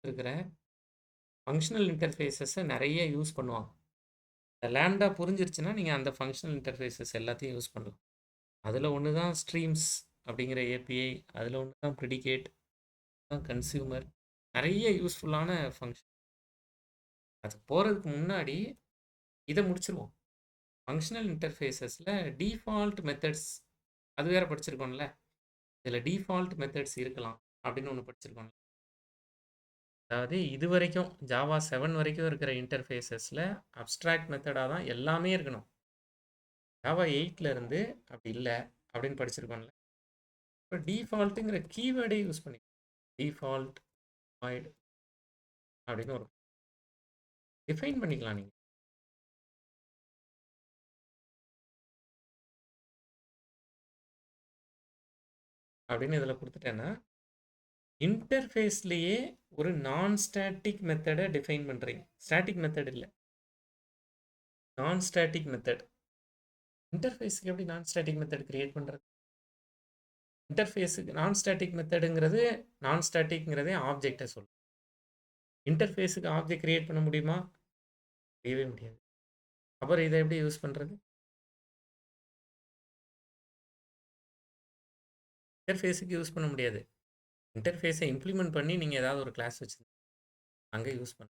இருக்கிற ஃபங்க்ஷனல் இன்டர்ஃபேஸஸை நிறைய யூஸ் பண்ணுவாங்க. இந்த லேம்டா புரிஞ்சிருச்சுன்னா நீங்கள் அந்த ஃபங்க்ஷனல் இன்டர்ஃபேஸஸ் எல்லாத்தையும் யூஸ் பண்ணலாம். அதில் ஒன்று தான் ஸ்ட்ரீம்ஸ் அப்படிங்கிற ஏபிஐ, அதில் ஒன்று தான் ப்ரிடிகேட், தான் கன்சியூமர். நிறைய யூஸ்ஃபுல்லான ஃபங்க்ஷன். அது போகிறதுக்கு முன்னாடி இதை முடிச்சிருவோம். ஃபங்க்ஷனல் இன்டர்ஃபேஸஸில் டிஃபால்ட் மெத்தட்ஸ் அது வேறு படிச்சிருக்கோம்ல, இதில் டிஃபால்ட் மெத்தட்ஸ் இருக்கலாம் அப்படின்னு ஒன்று படிச்சிருக்கோம்ல. அதாவது இது வரைக்கும் ஜாவா 7 வரைக்கும் இருக்கிற இன்டர்ஃபேஸஸில் அப்ஸ்ட்ராக்ட் மெத்தடாக தான் எல்லாமே இருக்கணும். ஜாவா 8 இருந்து அப்படி இல்லை அப்படின்னு படிச்சிருக்கோம்ல. இப்போ டிஃபால்ட்டுங்கிற கீவேர்டே யூஸ் பண்ணி டிஃபால்ட் வாய்ட் அப்படின்னு ஒரு டிஃபைன் பண்ணிக்கலாம். நீங்கள் அப்படின்னு இதில் கொடுத்துட்டேன்னா இன்டர்ஃபேஸ்லேயே ஒரு நான் ஸ்டாட்டிக் மெத்தடை டிஃபைன் பண்ணுறீங்க. ஸ்டாட்டிக் மெத்தட் இல்லை, நான் ஸ்டாட்டிக் மெத்தட். இன்டர்ஃபேஸுக்கு எப்படி நான் ஸ்டாட்டிக் மெத்தட் கிரியேட் பண்ணுறது? இன்டர்ஃபேஸுக்கு நான் ஸ்டாட்டிக் மெத்தடுங்கிறது, நான் ஸ்டாட்டிக்ங்கிறதே ஆப்ஜெக்டை சொல்லும். இன்டர்ஃபேஸுக்கு ஆப்ஜெக்ட் கிரியேட் பண்ண முடியுமா? முடியவே முடியாது. அப்புறம் இதை எப்படி யூஸ் பண்ணுறது? இன்டர்ஃபேஸுக்கு யூஸ் பண்ண முடியாது. இன்டர்ஃபேஸை இம்ப்ளிமெண்ட் பண்ணி நீங்கள் ஏதாவது ஒரு கிளாஸ் வச்சு அங்கே யூஸ் பண்ண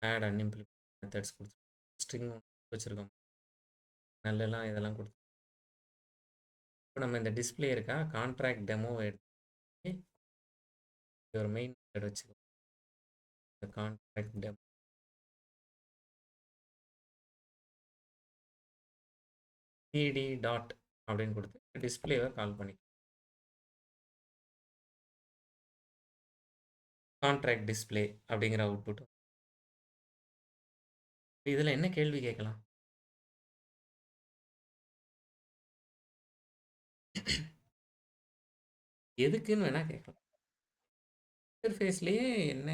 ஆட் அன்இம்ப்ளிமெண்ட் மெத்தட்ஸ் கொடுத்து ஸ்ட்ரிங் வச்சுருக்கோம், நல்லெல்லாம் இதெல்லாம் கொடுத்து. இப்போ நம்ம இந்த டிஸ்பிளே இருக்கா, கான்ட்ராக்ட் டெமோவை எடுத்து ஒரு மெயின் மெத்தட் வச்சுக்கோ. இந்த கான்ட்ராக்ட் டெமோ சிடி டாட் அப்படின்னு கொடுத்து டிஸ்பிளேவை கால் பண்ணி கான்ட்ராக்ட் டிஸ்பிளே அப்படிங்கிற அவுட்புட். இதில் என்ன கேள்வி கேட்கலாம்? எதுக்குன்னு வேணால் கேட்கலாம். இன்டர்ஃபேஸ்லேயே என்ன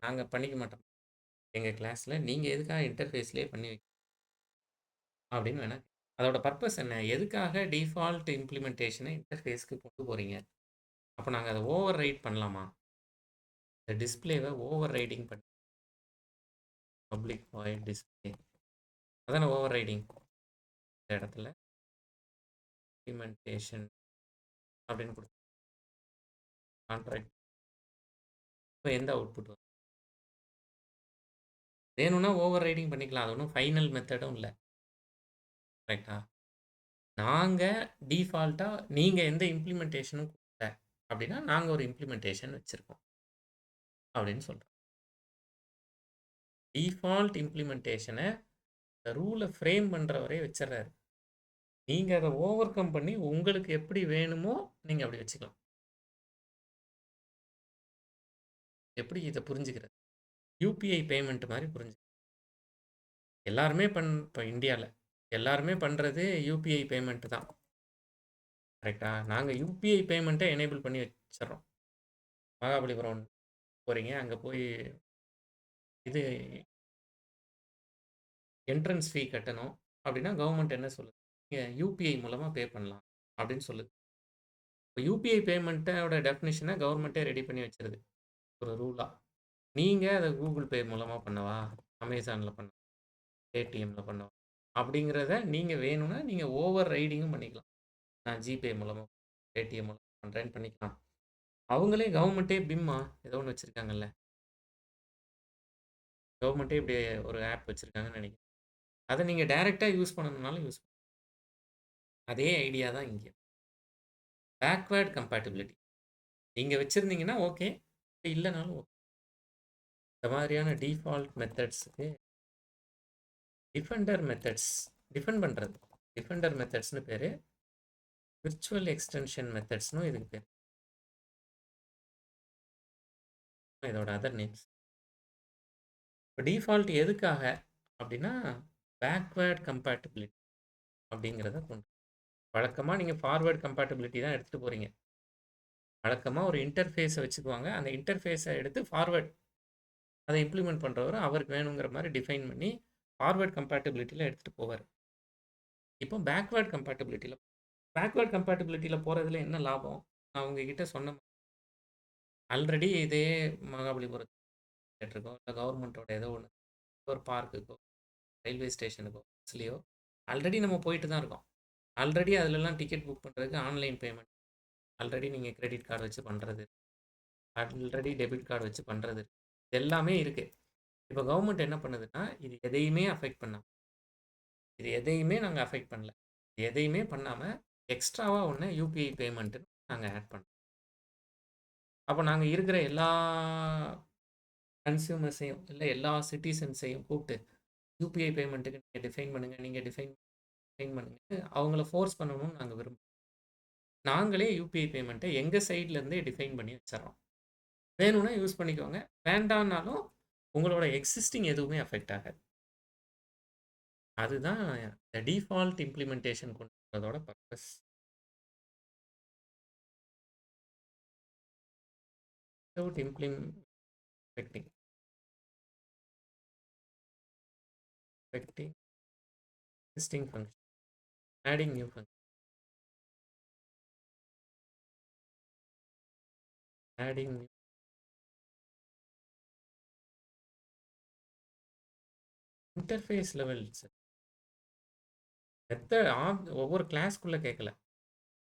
நாங்கள் பண்ணிக்க மாட்டோம், எங்க கிளாஸ்ல நீங்க எதுக்காக இன்டர்ஃபேஸ்லயே பண்ணி அப்படின்னு வேணா அதோட பர்ப்பஸ் என்ன? எதுக்காக டிஃபால்ட் இம்ப்ளிமெண்டேஷனை இன்டர்ஃபேஸ்க்கு கொண்டு போறீங்க? அப்போ நாங்க அத ஓவர் ரைட் பண்ணலாமா? இந்த டிஸ்ப்ளேவை ஓவர் ரைடிங் பண்ணி பப்ளிக் வாய்ட் டிஸ்ப்ளே அதான ஓவர் ரைடிங் இந்த இடத்துல இம்ப்ளிமெண்டேஷன் அப்படின்னு கொடுத்து கான்ட்ராக்ட் இப்போ எந்த அவுட்புட் வரும்? வேணும்னா ஓவர் ரைடிங் பண்ணிக்கலாம். அது ஒன்றும் ஃபைனல் மெத்தடும் இல்லை. கரெக்டா? நாங்கள் டிஃபால்ட்டாக நீங்கள் எந்த இம்ப்ளிமெண்டேஷனும் கொடுக்கல அப்படின்னா நாங்கள் ஒரு இம்ப்ளிமெண்டேஷன் வச்சுருக்கோம் அப்படின்னு சொல்கிறோம். டிஃபால்ட் இம்ப்ளிமெண்டேஷனை ரூலை ஃப்ரேம் பண்ணுறவரே வச்சிடறாரு. நீங்கள் அதை ஓவர் கம் பண்ணி உங்களுக்கு எப்படி வேணுமோ நீங்கள் அப்படி வச்சுக்கலாம். எப்படி இதை புரிஞ்சுக்கிறது? யூபிஐ பேமெண்ட் மாதிரி புரிஞ்சு எல்லாருமே இப்போ இந்தியாவில் எல்லாருமே பண்ணுறது யூபிஐ பேமெண்ட் தான். கரெக்டா? நாங்கள் யூபிஐ பேமெண்ட்டை எனேபிள் பண்ணி வச்சிடறோம். மகாபலிபுரம் போகிறீங்க, அங்கே போய் இது என்ட்ரன்ஸ் ஃபீ கட்டணும் அப்படின்னா கவர்மெண்ட் என்ன சொல்லுது? நீங்கள் யூபிஐ மூலமாக பே பண்ணலாம் அப்படின்னு சொல்லுது. இப்போ யூபிஐ பேமெண்ட்டோட டெஃபினிஷனை கவர்மெண்ட்டே ரெடி பண்ணி வச்சிருது ஒரு ரூலாக. நீங்கள் அதை கூகுள் பே மூலமாக பண்ணவா, அமேசானில் பண்ணவா, பேடிஎம்மில் பண்ணவா அப்படிங்கிறத நீங்கள் வேணும்னா நீங்கள் ஓவர் ரைடிங்கும் பண்ணிக்கலாம். நான் ஜிபே மூலமாக பேடிஎம் மூலமாக பண்ணுறேன்னு பண்ணிக்கலாம். அவங்களே கவர்மெண்ட்டே பிம்மா ஏதோ ஒன்று வச்சுருக்காங்கல்ல, கவர்மெண்ட்டே இப்படி ஒரு ஆப் வச்சுருக்காங்கன்னு நினைக்கிறேன். அதை நீங்கள் டைரெக்டாக யூஸ் பண்ணணுன்னாலும் யூஸ் பண்ணலாம். அதே ஐடியா தான் இங்கே. பேக்வேர்ட் கம்பேட்டபிலிட்டி நீங்கள் வச்சுருந்தீங்கன்னா ஓகே, இல்லைனாலும் ஓகே. இந்த மாதிரியான டிஃபால்ட் மெத்தட்ஸுக்கு டிஃபெண்டர் மெத்தட்ஸ் டிஃபெண்ட் பண்ணுறது டிஃபெண்டர் மெத்தட்ஸ்னு பேர். விர்ச்சுவல் எக்ஸ்டென்ஷன் மெத்தட்ஸ்னும் இதுக்கு பேர். இதோட அதர் நேம்ஸ். இப்போ டிஃபால்ட் எதுக்காக அப்படின்னா பேக்வேர்ட் கம்பேட்டபிலிட்டி அப்படிங்கிறத கொண்டு வழக்கமாக நீங்கள் ஃபார்வேர்ட் கம்பேட்டபிலிட்டி தான் எடுத்துகிட்டு போகிறீங்க. வழக்கமாக ஒரு இன்டர்ஃபேஸை வச்சுக்குவாங்க. அந்த இன்டர்ஃபேஸை எடுத்து ஃபார்வேர்ட் அதை இம்ப்ளிமெண்ட் பண்ணுறவர் அவருக்கு வேணுங்கிற மாதிரி டிஃபைன் பண்ணி ஃபார்வேர்ட் கம்பேட்டபிலிட்டியில் எடுத்துகிட்டு போவார். இப்போ பேக்வேர்ட் கம்பேட்டபிலிட்டியில் போகிறதுல என்ன லாபம்? நான் உங்ககிட்ட சொன்ன ஆல்ரெடி இதே மகாபலிபுரத்தில் இருக்கோ இல்லை கவர்மெண்ட்டோட ஏதோ ஒன்று ஒரு பார்க்குக்கோ ரயில்வே ஸ்டேஷனுக்கோ பஸ்லேயோ ஆல்ரெடி நம்ம போயிட்டு தான் இருக்கோம். ஆல்ரெடி அதிலெல்லாம் டிக்கெட் புக் பண்ணுறதுக்கு ஆன்லைன் பேமெண்ட், ஆல்ரெடி நீங்கள் கிரெடிட் கார்டு வச்சு பண்ணுறது, ஆல்ரெடி டெபிட் கார்டு வச்சு பண்ணுறது, இது எல்லாமே இருக்குது. இப்போ கவர்மெண்ட் என்ன பண்ணுதுன்னா இது எதையுமே அஃபெக்ட் பண்ணாமல் இது எதையுமே நாங்கள் அஃபெக்ட் பண்ணல, எதையுமே பண்ணாமல் எக்ஸ்ட்ராவாக ஒன்று யூபிஐ பேமெண்ட்டு நாங்கள் ஆட் பண்ணோம். அப்போ நாங்கள் இருக்கிற எல்லா கன்சியூமர்ஸையும் இல்லை எல்லா சிட்டிசன்ஸையும் கூப்பிட்டு யூபிஐ பேமெண்ட்டுக்கு நீங்கள் டிஃபைன் பண்ணுங்கள் அவங்கள ஃபோர்ஸ் பண்ணணும்னு நாங்கள் விரும்புகிறோம். நாங்களே யூபிஐ பேமெண்ட்டை எங்கள் சைட்லேருந்தே டிஃபைன் பண்ணி வச்சிடறோம். வேணும்னா யூஸ் பண்ணிக்கோங்க, வேண்டான்னாலும் உங்களோட எக்ஸிஸ்டிங் எதுவுமே அஃபெக்ட் ஆகாது. அதுதான் இந்த டிஃபால்ட் இம்ப்ளிமெண்டேஷன் கொண்டு வரதோட purpose. Without affecting existing function, adding new function, adding new interface levels. ஒவ்வொரு கிளாஸ்க்குள்ளே கேட்கல,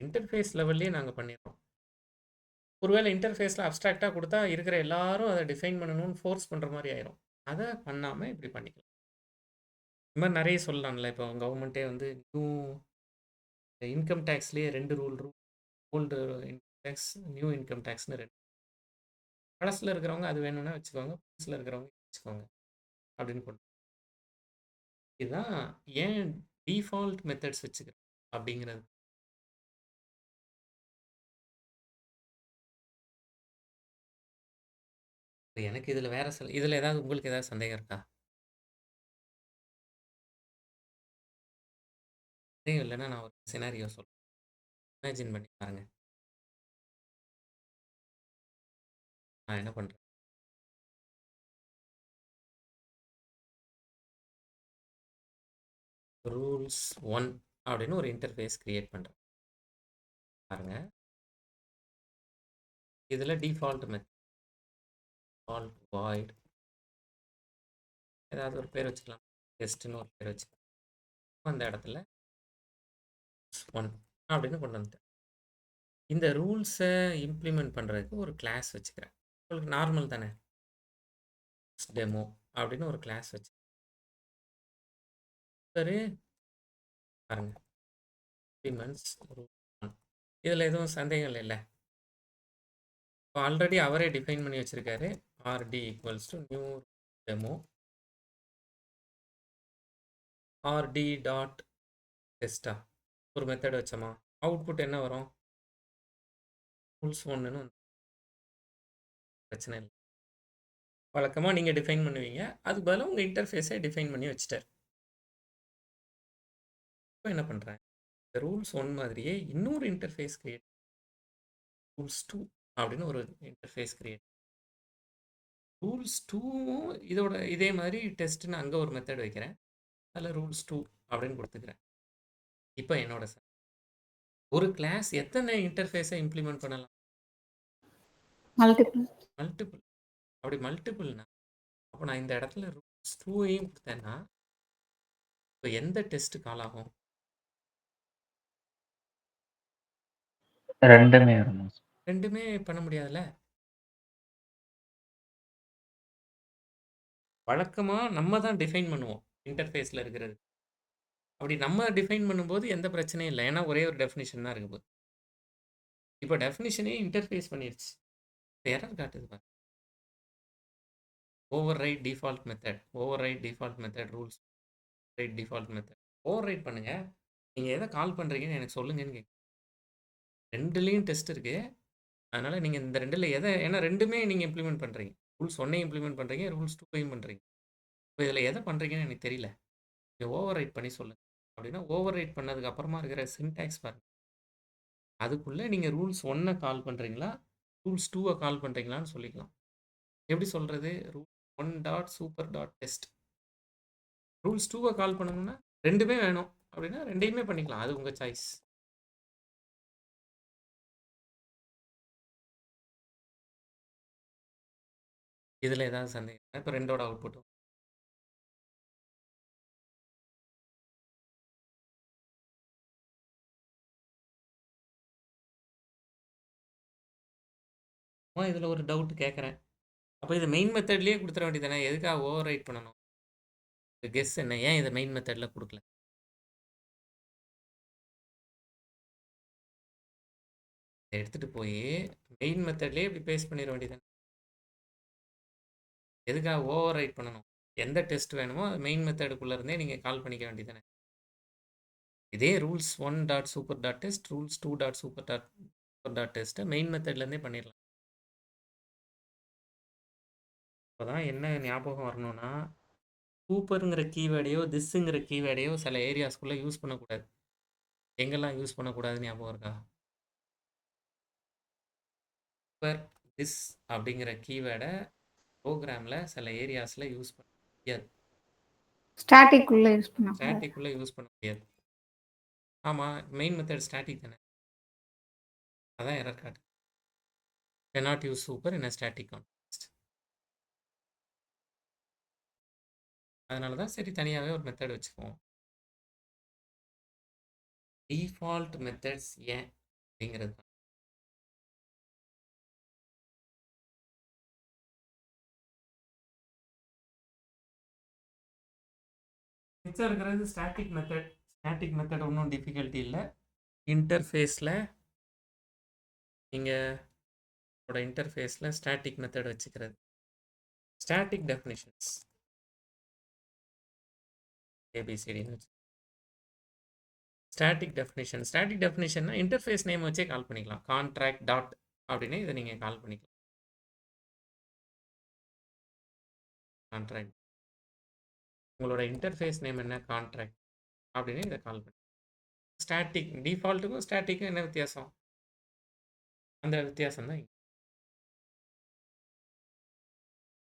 இன்டர்ஃபேஸ் லெவல்லையே நாங்கள் பண்ணிடுறோம். ஒருவேளை இன்டர்ஃபேஸில் அப்ட்ராக்டாக கொடுத்தா இருக்கிற எல்லாரும் அதை டிஃபைன் பண்ணணும்னு ஃபோர்ஸ் பண்ணுற மாதிரி ஆயிரும். அதை பண்ணாமல் இப்படி பண்ணிக்கலாம். இந்த மாதிரி நிறைய சொல்லலாம்ல. இப்போ கவர்மெண்ட்டே வந்து நியூ இன்கம் டேக்ஸ்லேயே 2 rule, old income tax, new income டேக்ஸ்னு 2. பழசில் இருக்கிறவங்க அது வேணும்னா வச்சுக்கோங்க, புதுசில் இருக்கிறவங்க வச்சுக்கோங்க அப்படின்னு கொண்டு. இதுதான் ஏன் டிஃபால்ட் மெத்தட்ஸ் வச்சுக்கிறோம் அப்படிங்கிறது. எனக்கு இதில் வேற இதில் ஏதாவது உங்களுக்கு ஏதாவது சந்தேகம் இருக்கா? சந்தேகம் இல்லைன்னா நான் ஒரு சினாரியோ சொல்கிறேன், இமேஜின் பண்ணி பாருங்க. நான் என்ன பண்ணுறேன், ரூல்ஸ் 1 அப்படின்னு ஒரு இன்டர்ஃபேஸ் கிரியேட் பண்ணுறேன். பாருங்க, இதில் டிஃபால்ட் மெத்தட் டிஃபால்ட் வாய்ட் ஏதாவது ஒரு பேர் வச்சுக்கலாம், டெஸ்ட்னு ஒரு பேர் வச்சுக்கலாம். அந்த இடத்துல 1 அப்படின்னு கொண்டு வந்துட்டேன். இந்த ரூல்ஸை இம்ப்ளிமெண்ட் பண்ணுறதுக்கு ஒரு கிளாஸ் வச்சுக்கிறேன். உங்களுக்கு நார்மல் தானே, டெமோ அப்படின்னு ஒரு கிளாஸ் வச்சு சரி பாருங்க, இம்ப்ளிமெண்ட்ஸ் ரூல் 1. இதில் எதுவும் சந்தேகம் இல்லைல்ல. இப்போ ஆல்ரெடி அவரே டிஃபைன் பண்ணி வச்சுருக்காரு, RD equals to new demo RD dot டெஸ்டா ஒரு மெத்தட் வச்சோமா, அவுட்புட் என்ன வரும், ரூல்ஸ் 1ன்னு பிரச்சனை இல்லை. வழக்கமாக நீங்கள் டிஃபைன் பண்ணுவீங்க, அதுக்கு பதிலாக உங்கள் இன்டர்ஃபேஸை டிஃபைன் பண்ணி வச்சுட்டார். இப்போ என்ன பண்ணுறேன், இந்த ரூல்ஸ் 1 மாதிரியே இன்னொரு இன்டர்ஃபேஸ் கிரியேட், ரூல்ஸ் 2 அப்படின்னு ஒரு இன்டர்ஃபேஸ் கிரியேட். ரூல்ஸ் 2வும் இதோட இதே மாதிரி டெஸ்ட்னு அங்கே ஒரு மெத்தட் வைக்கிறேன், அதில் ரூல்ஸ் 2 அப்படின்னு கொடுத்துக்கிறேன். இப்போ என்னோட ஒரு கிளாஸ் எத்தனை இன்டர்ஃபேஸை இம்ப்ளிமெண்ட் பண்ணலாம், மல்டிபிள். மல்டிபிள். அப்படி மல்டிபிள்னா அப்போ நான் இந்த இடத்துல ரூல்ஸ் 2ஐயும் கொடுத்தேன்னா இப்போ எந்த டெஸ்ட் கால் ஆகும், ரெண்டுமே வருமா? ரெண்டுமே பண்ண முடியாதுல்ல. வழக்கமாக நம்ம தான் டிஃபைன் பண்ணுவோம் இன்டர்ஃபேஸில் இருக்கிறது. அப்படி நம்ம டிஃபைன் பண்ணும்போது எந்த பிரச்சனையும் இல்லை, ஏன்னா ஒரே ஒரு டெஃபினிஷன் தான் இருக்குது. இப்போ டெஃபினிஷனே இன்டர்ஃபேஸ் பண்ணிடுச்சு, எரர் காட்டுது பாருங்க. Over right default method, over right default method, rules right default method. Over right பண்ணுங்க, நீங்கள் எதை கால் பண்ணுறீங்கன்னு எனக்கு சொல்லுங்கன்னு கேட்க. ரெண்டுலேயும் டெஸ்ட் இருக்கு, அதனால நீங்கள் இந்த ரெண்டில் எதை, ஏன்னா ரெண்டுமே நீங்கள் இம்ப்ளிமெண்ட் பண்ணுறீங்க, ரூல்ஸ் 1ஐயும் இம்ப்ளிமெண்ட் பண்ணுறீங்க, ரூல்ஸ் 2ஐயும் பண்ணுறீங்க. இப்போ இதில் எதை பண்ணுறீங்கன்னு எனக்கு தெரியல, நீங்கள் ஓவர் ரைட் பண்ணி சொல்லுங்கள் அப்படின்னா. ஓவர் ரைட் பண்ணதுக்கு அப்புறமா இருக்கிற சின்டாக்ஸ் பாருங்க, அதுக்குள்ளே நீங்கள் ரூல்ஸ் 1ஐ கால் பண்ணுறீங்களா ரூல்ஸ் 2ஐ கால் பண்ணுறீங்களான்னு சொல்லிக்கலாம். எப்படி சொல்கிறது, rule 1 dot super dot test, rules 2ஐ கால் பண்ணணும்னா ரெண்டுமே வேணும் அப்படின்னா ரெண்டையுமே பண்ணிக்கலாம், அது உங்கள் சாய்ஸ். இதில் ஏதாவது சந்தேகம், இப்போ ரெண்டோட அவுட்புட்டும் இதில் ஒரு டவுட் கேட்குறேன். அப்போ இது மெயின் மெத்தட்லேயே கொடுத்துட வேண்டியதானே, எதுக்காக ஓவர் ரைட் பண்ணணும், கெஸ் என்ன, ஏன் இதை மெயின் மெத்தடில் கொடுக்கல. இதை எடுத்துகிட்டு போய் மெயின் மெத்தட்லேயே இப்படி பேஸ்ட் பண்ணிட வேண்டியதானே, எதுக்காக ஓவர் ரைட் பண்ணணும். எந்த டெஸ்ட் வேணுமோ அது மெயின் மெத்தடுக்குள்ளே இருந்தே நீங்கள் கால் பண்ணிக்க வேண்டியதானே. இதே rules 1 dot super dot test, rules 2 dot super dot டெஸ்ட்டை மெயின் மெத்தட்லேருந்தே பண்ணிடலாம். இப்போ தான் என்ன ஞாபகம் வரணும்னா, சூப்பருங்கிற கீவேர்டையோ திஸ்ஸுங்கிற கீவேர்டையோ சில ஏரியாஸ்குள்ளே யூஸ் பண்ணக்கூடாது. எங்கெல்லாம் யூஸ் பண்ணக்கூடாதுன்னு ஞாபகம் இருக்கா, சூப்பர் திஸ் அப்படிங்கிற கீவேர்டை ப்ரோக்ராமில் சில ஏரியாஸில் யூஸ் பண்ண முடியாது, ஸ்டாட்டிக் உள்ள யூஸ் பண்ணக்கூடாது. ஸ்டாட்டிக்குள்ளே யூஸ் பண்ண முடியாது. ஆமாம், மெயின் மெத்தட் ஸ்டாட்டிக் தானே, அதான் எரர் காட்டு, cannot use super in a static context. அதனால தான் சரி தனியாகவே ஒரு மெத்தட் வச்சுக்குவோம். டிஃபால்ட் மெத்தட்ஸ் ஏன் அப்படிங்கிறது தான். மிச்சம் இருக்கிறது ஸ்டாட்டிக் மெத்தட். ஸ்டாட்டிக் மெத்தட் ஒன்றும் டிஃபிகல்ட்டி இல்லை. இன்டர்ஃபேஸில் நீங்கள் இன்டர்ஃபேஸில் ஸ்டாட்டிக் மெத்தட் வச்சுக்கிறது, ஸ்டாட்டிக் டெஃபினிஷன்ஸ் ஏபிசிடின்னு வச்சு ஸ்டாட்டிக் டெஃபினிஷன். ஸ்டாட்டிக் டெஃபினிஷன்னா இன்டர்ஃபேஸ் நேம் வச்சே கால் பண்ணிக்கலாம், கான்ட்ராக்ட் டாட் அப்படின்னு இதை நீங்கள் கால் பண்ணிக்கலாம். கான்ட்ராக்ட், உங்களோட இன்டர்ஃபேஸ் நேம் என்ன, கான்ட்ராக்ட் அப்படின்னு இதை கால் பண்ணி. ஸ்டாட்டிக் டிஃபால்ட்டுக்கும் ஸ்டாட்டிக்கும் என்ன வித்தியாசம், அந்த வித்தியாசம் தான்.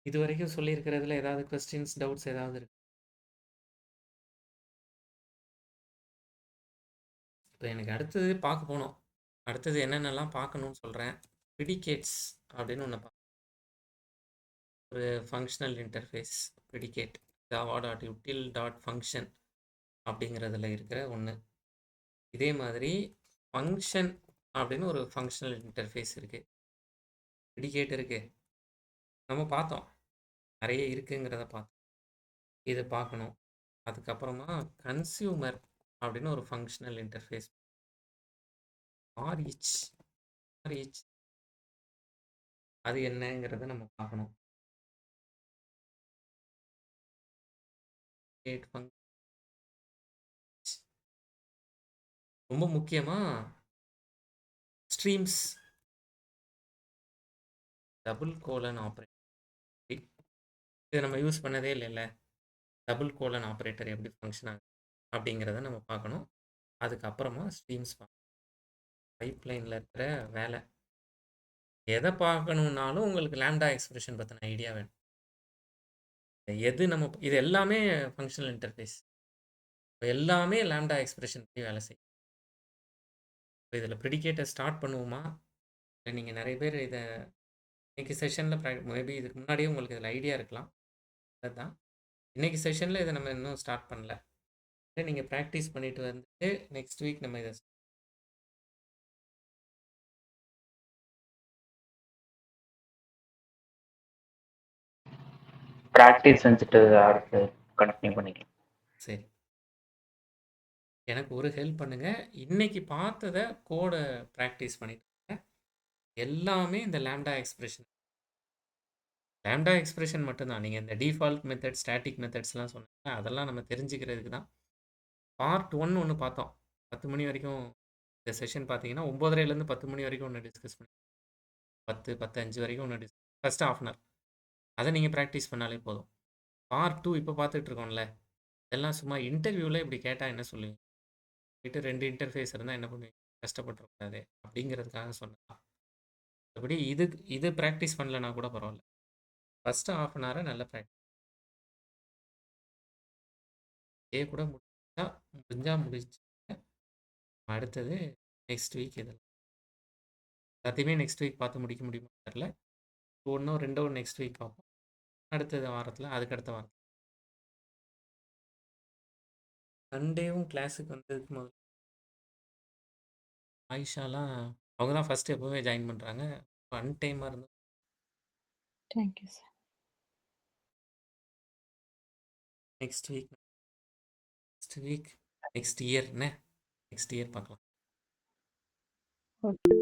இது வரைக்கும் சொல்லியிருக்கிறதுல ஏதாவது கொஸ்டின்ஸ் டவுட்ஸ் ஏதாவது இருக்கு? இப்போ எனக்கு அடுத்தது பார்க்க போனோம். அடுத்தது என்னென்னலாம் பார்க்கணும்னு சொல்கிறேன். ப்ரிடிகேட்ஸ் அப்படின்னு ஒன்று ஒரு ஃபங்க்ஷனல் இன்டர்ஃபேஸ் ப்ரிடிகேட் java.util.function அப்படிங்கிறதுல இருக்கிற ஒன்று. இதே மாதிரி ஃபங்க்ஷன் அப்படின்னு ஒரு ஃபங்க்ஷனல் இன்டர்ஃபேஸ் இருக்குது. ப்ரிடிகேட் இருக்குது, நம்ம பார்த்தோம், நிறைய இருக்குங்கிறத பார்த்தோம். இது பார்க்கணும். அதுக்கப்புறமா கன்சியூமர் அப்படின்னு ஒரு ஃபங்க்ஷனல் இன்டர்ஃபேஸ் ஆர்இச் ஆர்இச் அது என்னங்கிறத நம்ம பார்க்கணும். ரொம்ப முக்கியமாக ஸ்ட்ரீம்ஸ் டபுள் கோலன் ஆப்ரேட்டர் இதை நம்ம யூஸ் பண்ணதே இல்லைல்ல. டபுள் கோலன் ஆப்ரேட்டர் எப்படி ஃபங்க்ஷன் ஆகுது அப்படிங்கிறத நம்ம பார்க்கணும். அதுக்கப்புறமா ஸ்ட்ரீம்ஸ் பைப்லைனில் இருக்கிற வேலை எதை பார்க்கணுன்னாலும் உங்களுக்கு லேம்டா எக்ஸ்பிரஷன் பற்றின ஐடியா வேணும். எது நம்ம இது எல்லாமே ஃபங்க்ஷனல் இன்டர்ஃபேஸ், எல்லாமே லேம்டா எக்ஸ்பிரஷன் பற்றி வேலை செய்யும். இப்போ இதில் ப்ரிடிகேட்டை ஸ்டார்ட் பண்ணுவோமா, இல்லை நீங்கள் நிறைய பேர் இதை இன்னைக்கு செஷனில் மேபி இதுக்கு முன்னாடியே உங்களுக்கு இதில் ஐடியா இருக்கலாம். அதுதான் இன்னைக்கு செஷனில் இதை நம்ம இன்னும் ஸ்டார்ட் பண்ணல. இதை நீங்கள் ப்ராக்டிஸ் பண்ணிட்டு வந்துட்டு நெக்ஸ்ட் வீக் நம்ம இதை ப்ராக்டிஸ் செஞ்சுட்டு அடுத்து கண்டினியூ பண்ணிக்கலாம். சரி, எனக்கு ஒரு ஹெல்ப் பண்ணுங்க. இன்னைக்கு பார்த்ததை கோடை ப்ராக்டிஸ் பண்ணிட்டு எல்லாமே இந்த லேம்டா எக்ஸ்பிரஷன் மட்டும்தான். நீங்கள் இந்த டிஃபால்ட் மெத்தட், ஸ்டாட்டிக் மெத்தட்ஸ்லாம் சொன்னாங்க, அதெல்லாம் நம்ம தெரிஞ்சுக்கிறதுக்கு தான். பார்ட் 1 ஒன்று பார்த்தோம். 10 மணி வரைக்கும் இந்த செஷன் பார்த்தீங்கன்னா 9:30லேருந்து 10 மணி வரைக்கும் ஒன்று டிஸ்கஸ் பண்ணி 10-10:05 வரைக்கும் ஒன்று ஃபஸ்ட்டு ஆஃப் அன் ஹவர். அதை நீங்கள் ப்ராக்டிஸ் பண்ணாலே போதும். பார்ட் 2 இப்போ பார்த்துட்டு இருக்கோம்ல, இதெல்லாம் சும்மா இன்டர்வியூவில் இப்படி கேட்டால் என்ன சொல்லுவீங்க, போயிட்டு 2 இன்டர்ஃபேஸ் இருந்தால் என்ன பண்ணுவீங்க, கஷ்டப்பட்டுருக்கூடாது அப்படிங்கிறதுக்காக சொன்னதான். அப்படி இது ப்ராக்டிஸ் பண்ணலனா கூட பரவாயில்ல, ஃபஸ்ட்டு ஆஃப் அன் ஹவரை நல்ல ப்ராக்டிஸ் கூட முடிஞ்சு அடுத்தது நெக்ஸ்ட் வீக் இதில் எல்லாத்தையுமே நெக்ஸ்ட் வீக் பார்த்து முடிக்க முடியுமா தெரியல. ஒன்றோ ரெண்டோ நெக்ஸ்ட் வீக் பார்ப்போம். அடுத்தது வாரத்தில், அதுக்கடுத்த வாரத்தில் சண்டேவும் கிளாஸுக்கு வந்ததுக்கு முதல்ல ஆயிஷாலாம் அவங்க தான் ஃபஸ்ட்டு எப்போவுமே ஜாயின் பண்ணுறாங்க. அன்டைமாக இருந்தோம். Thank you sir. Next week next year பார்க்கலாம். ஓகே.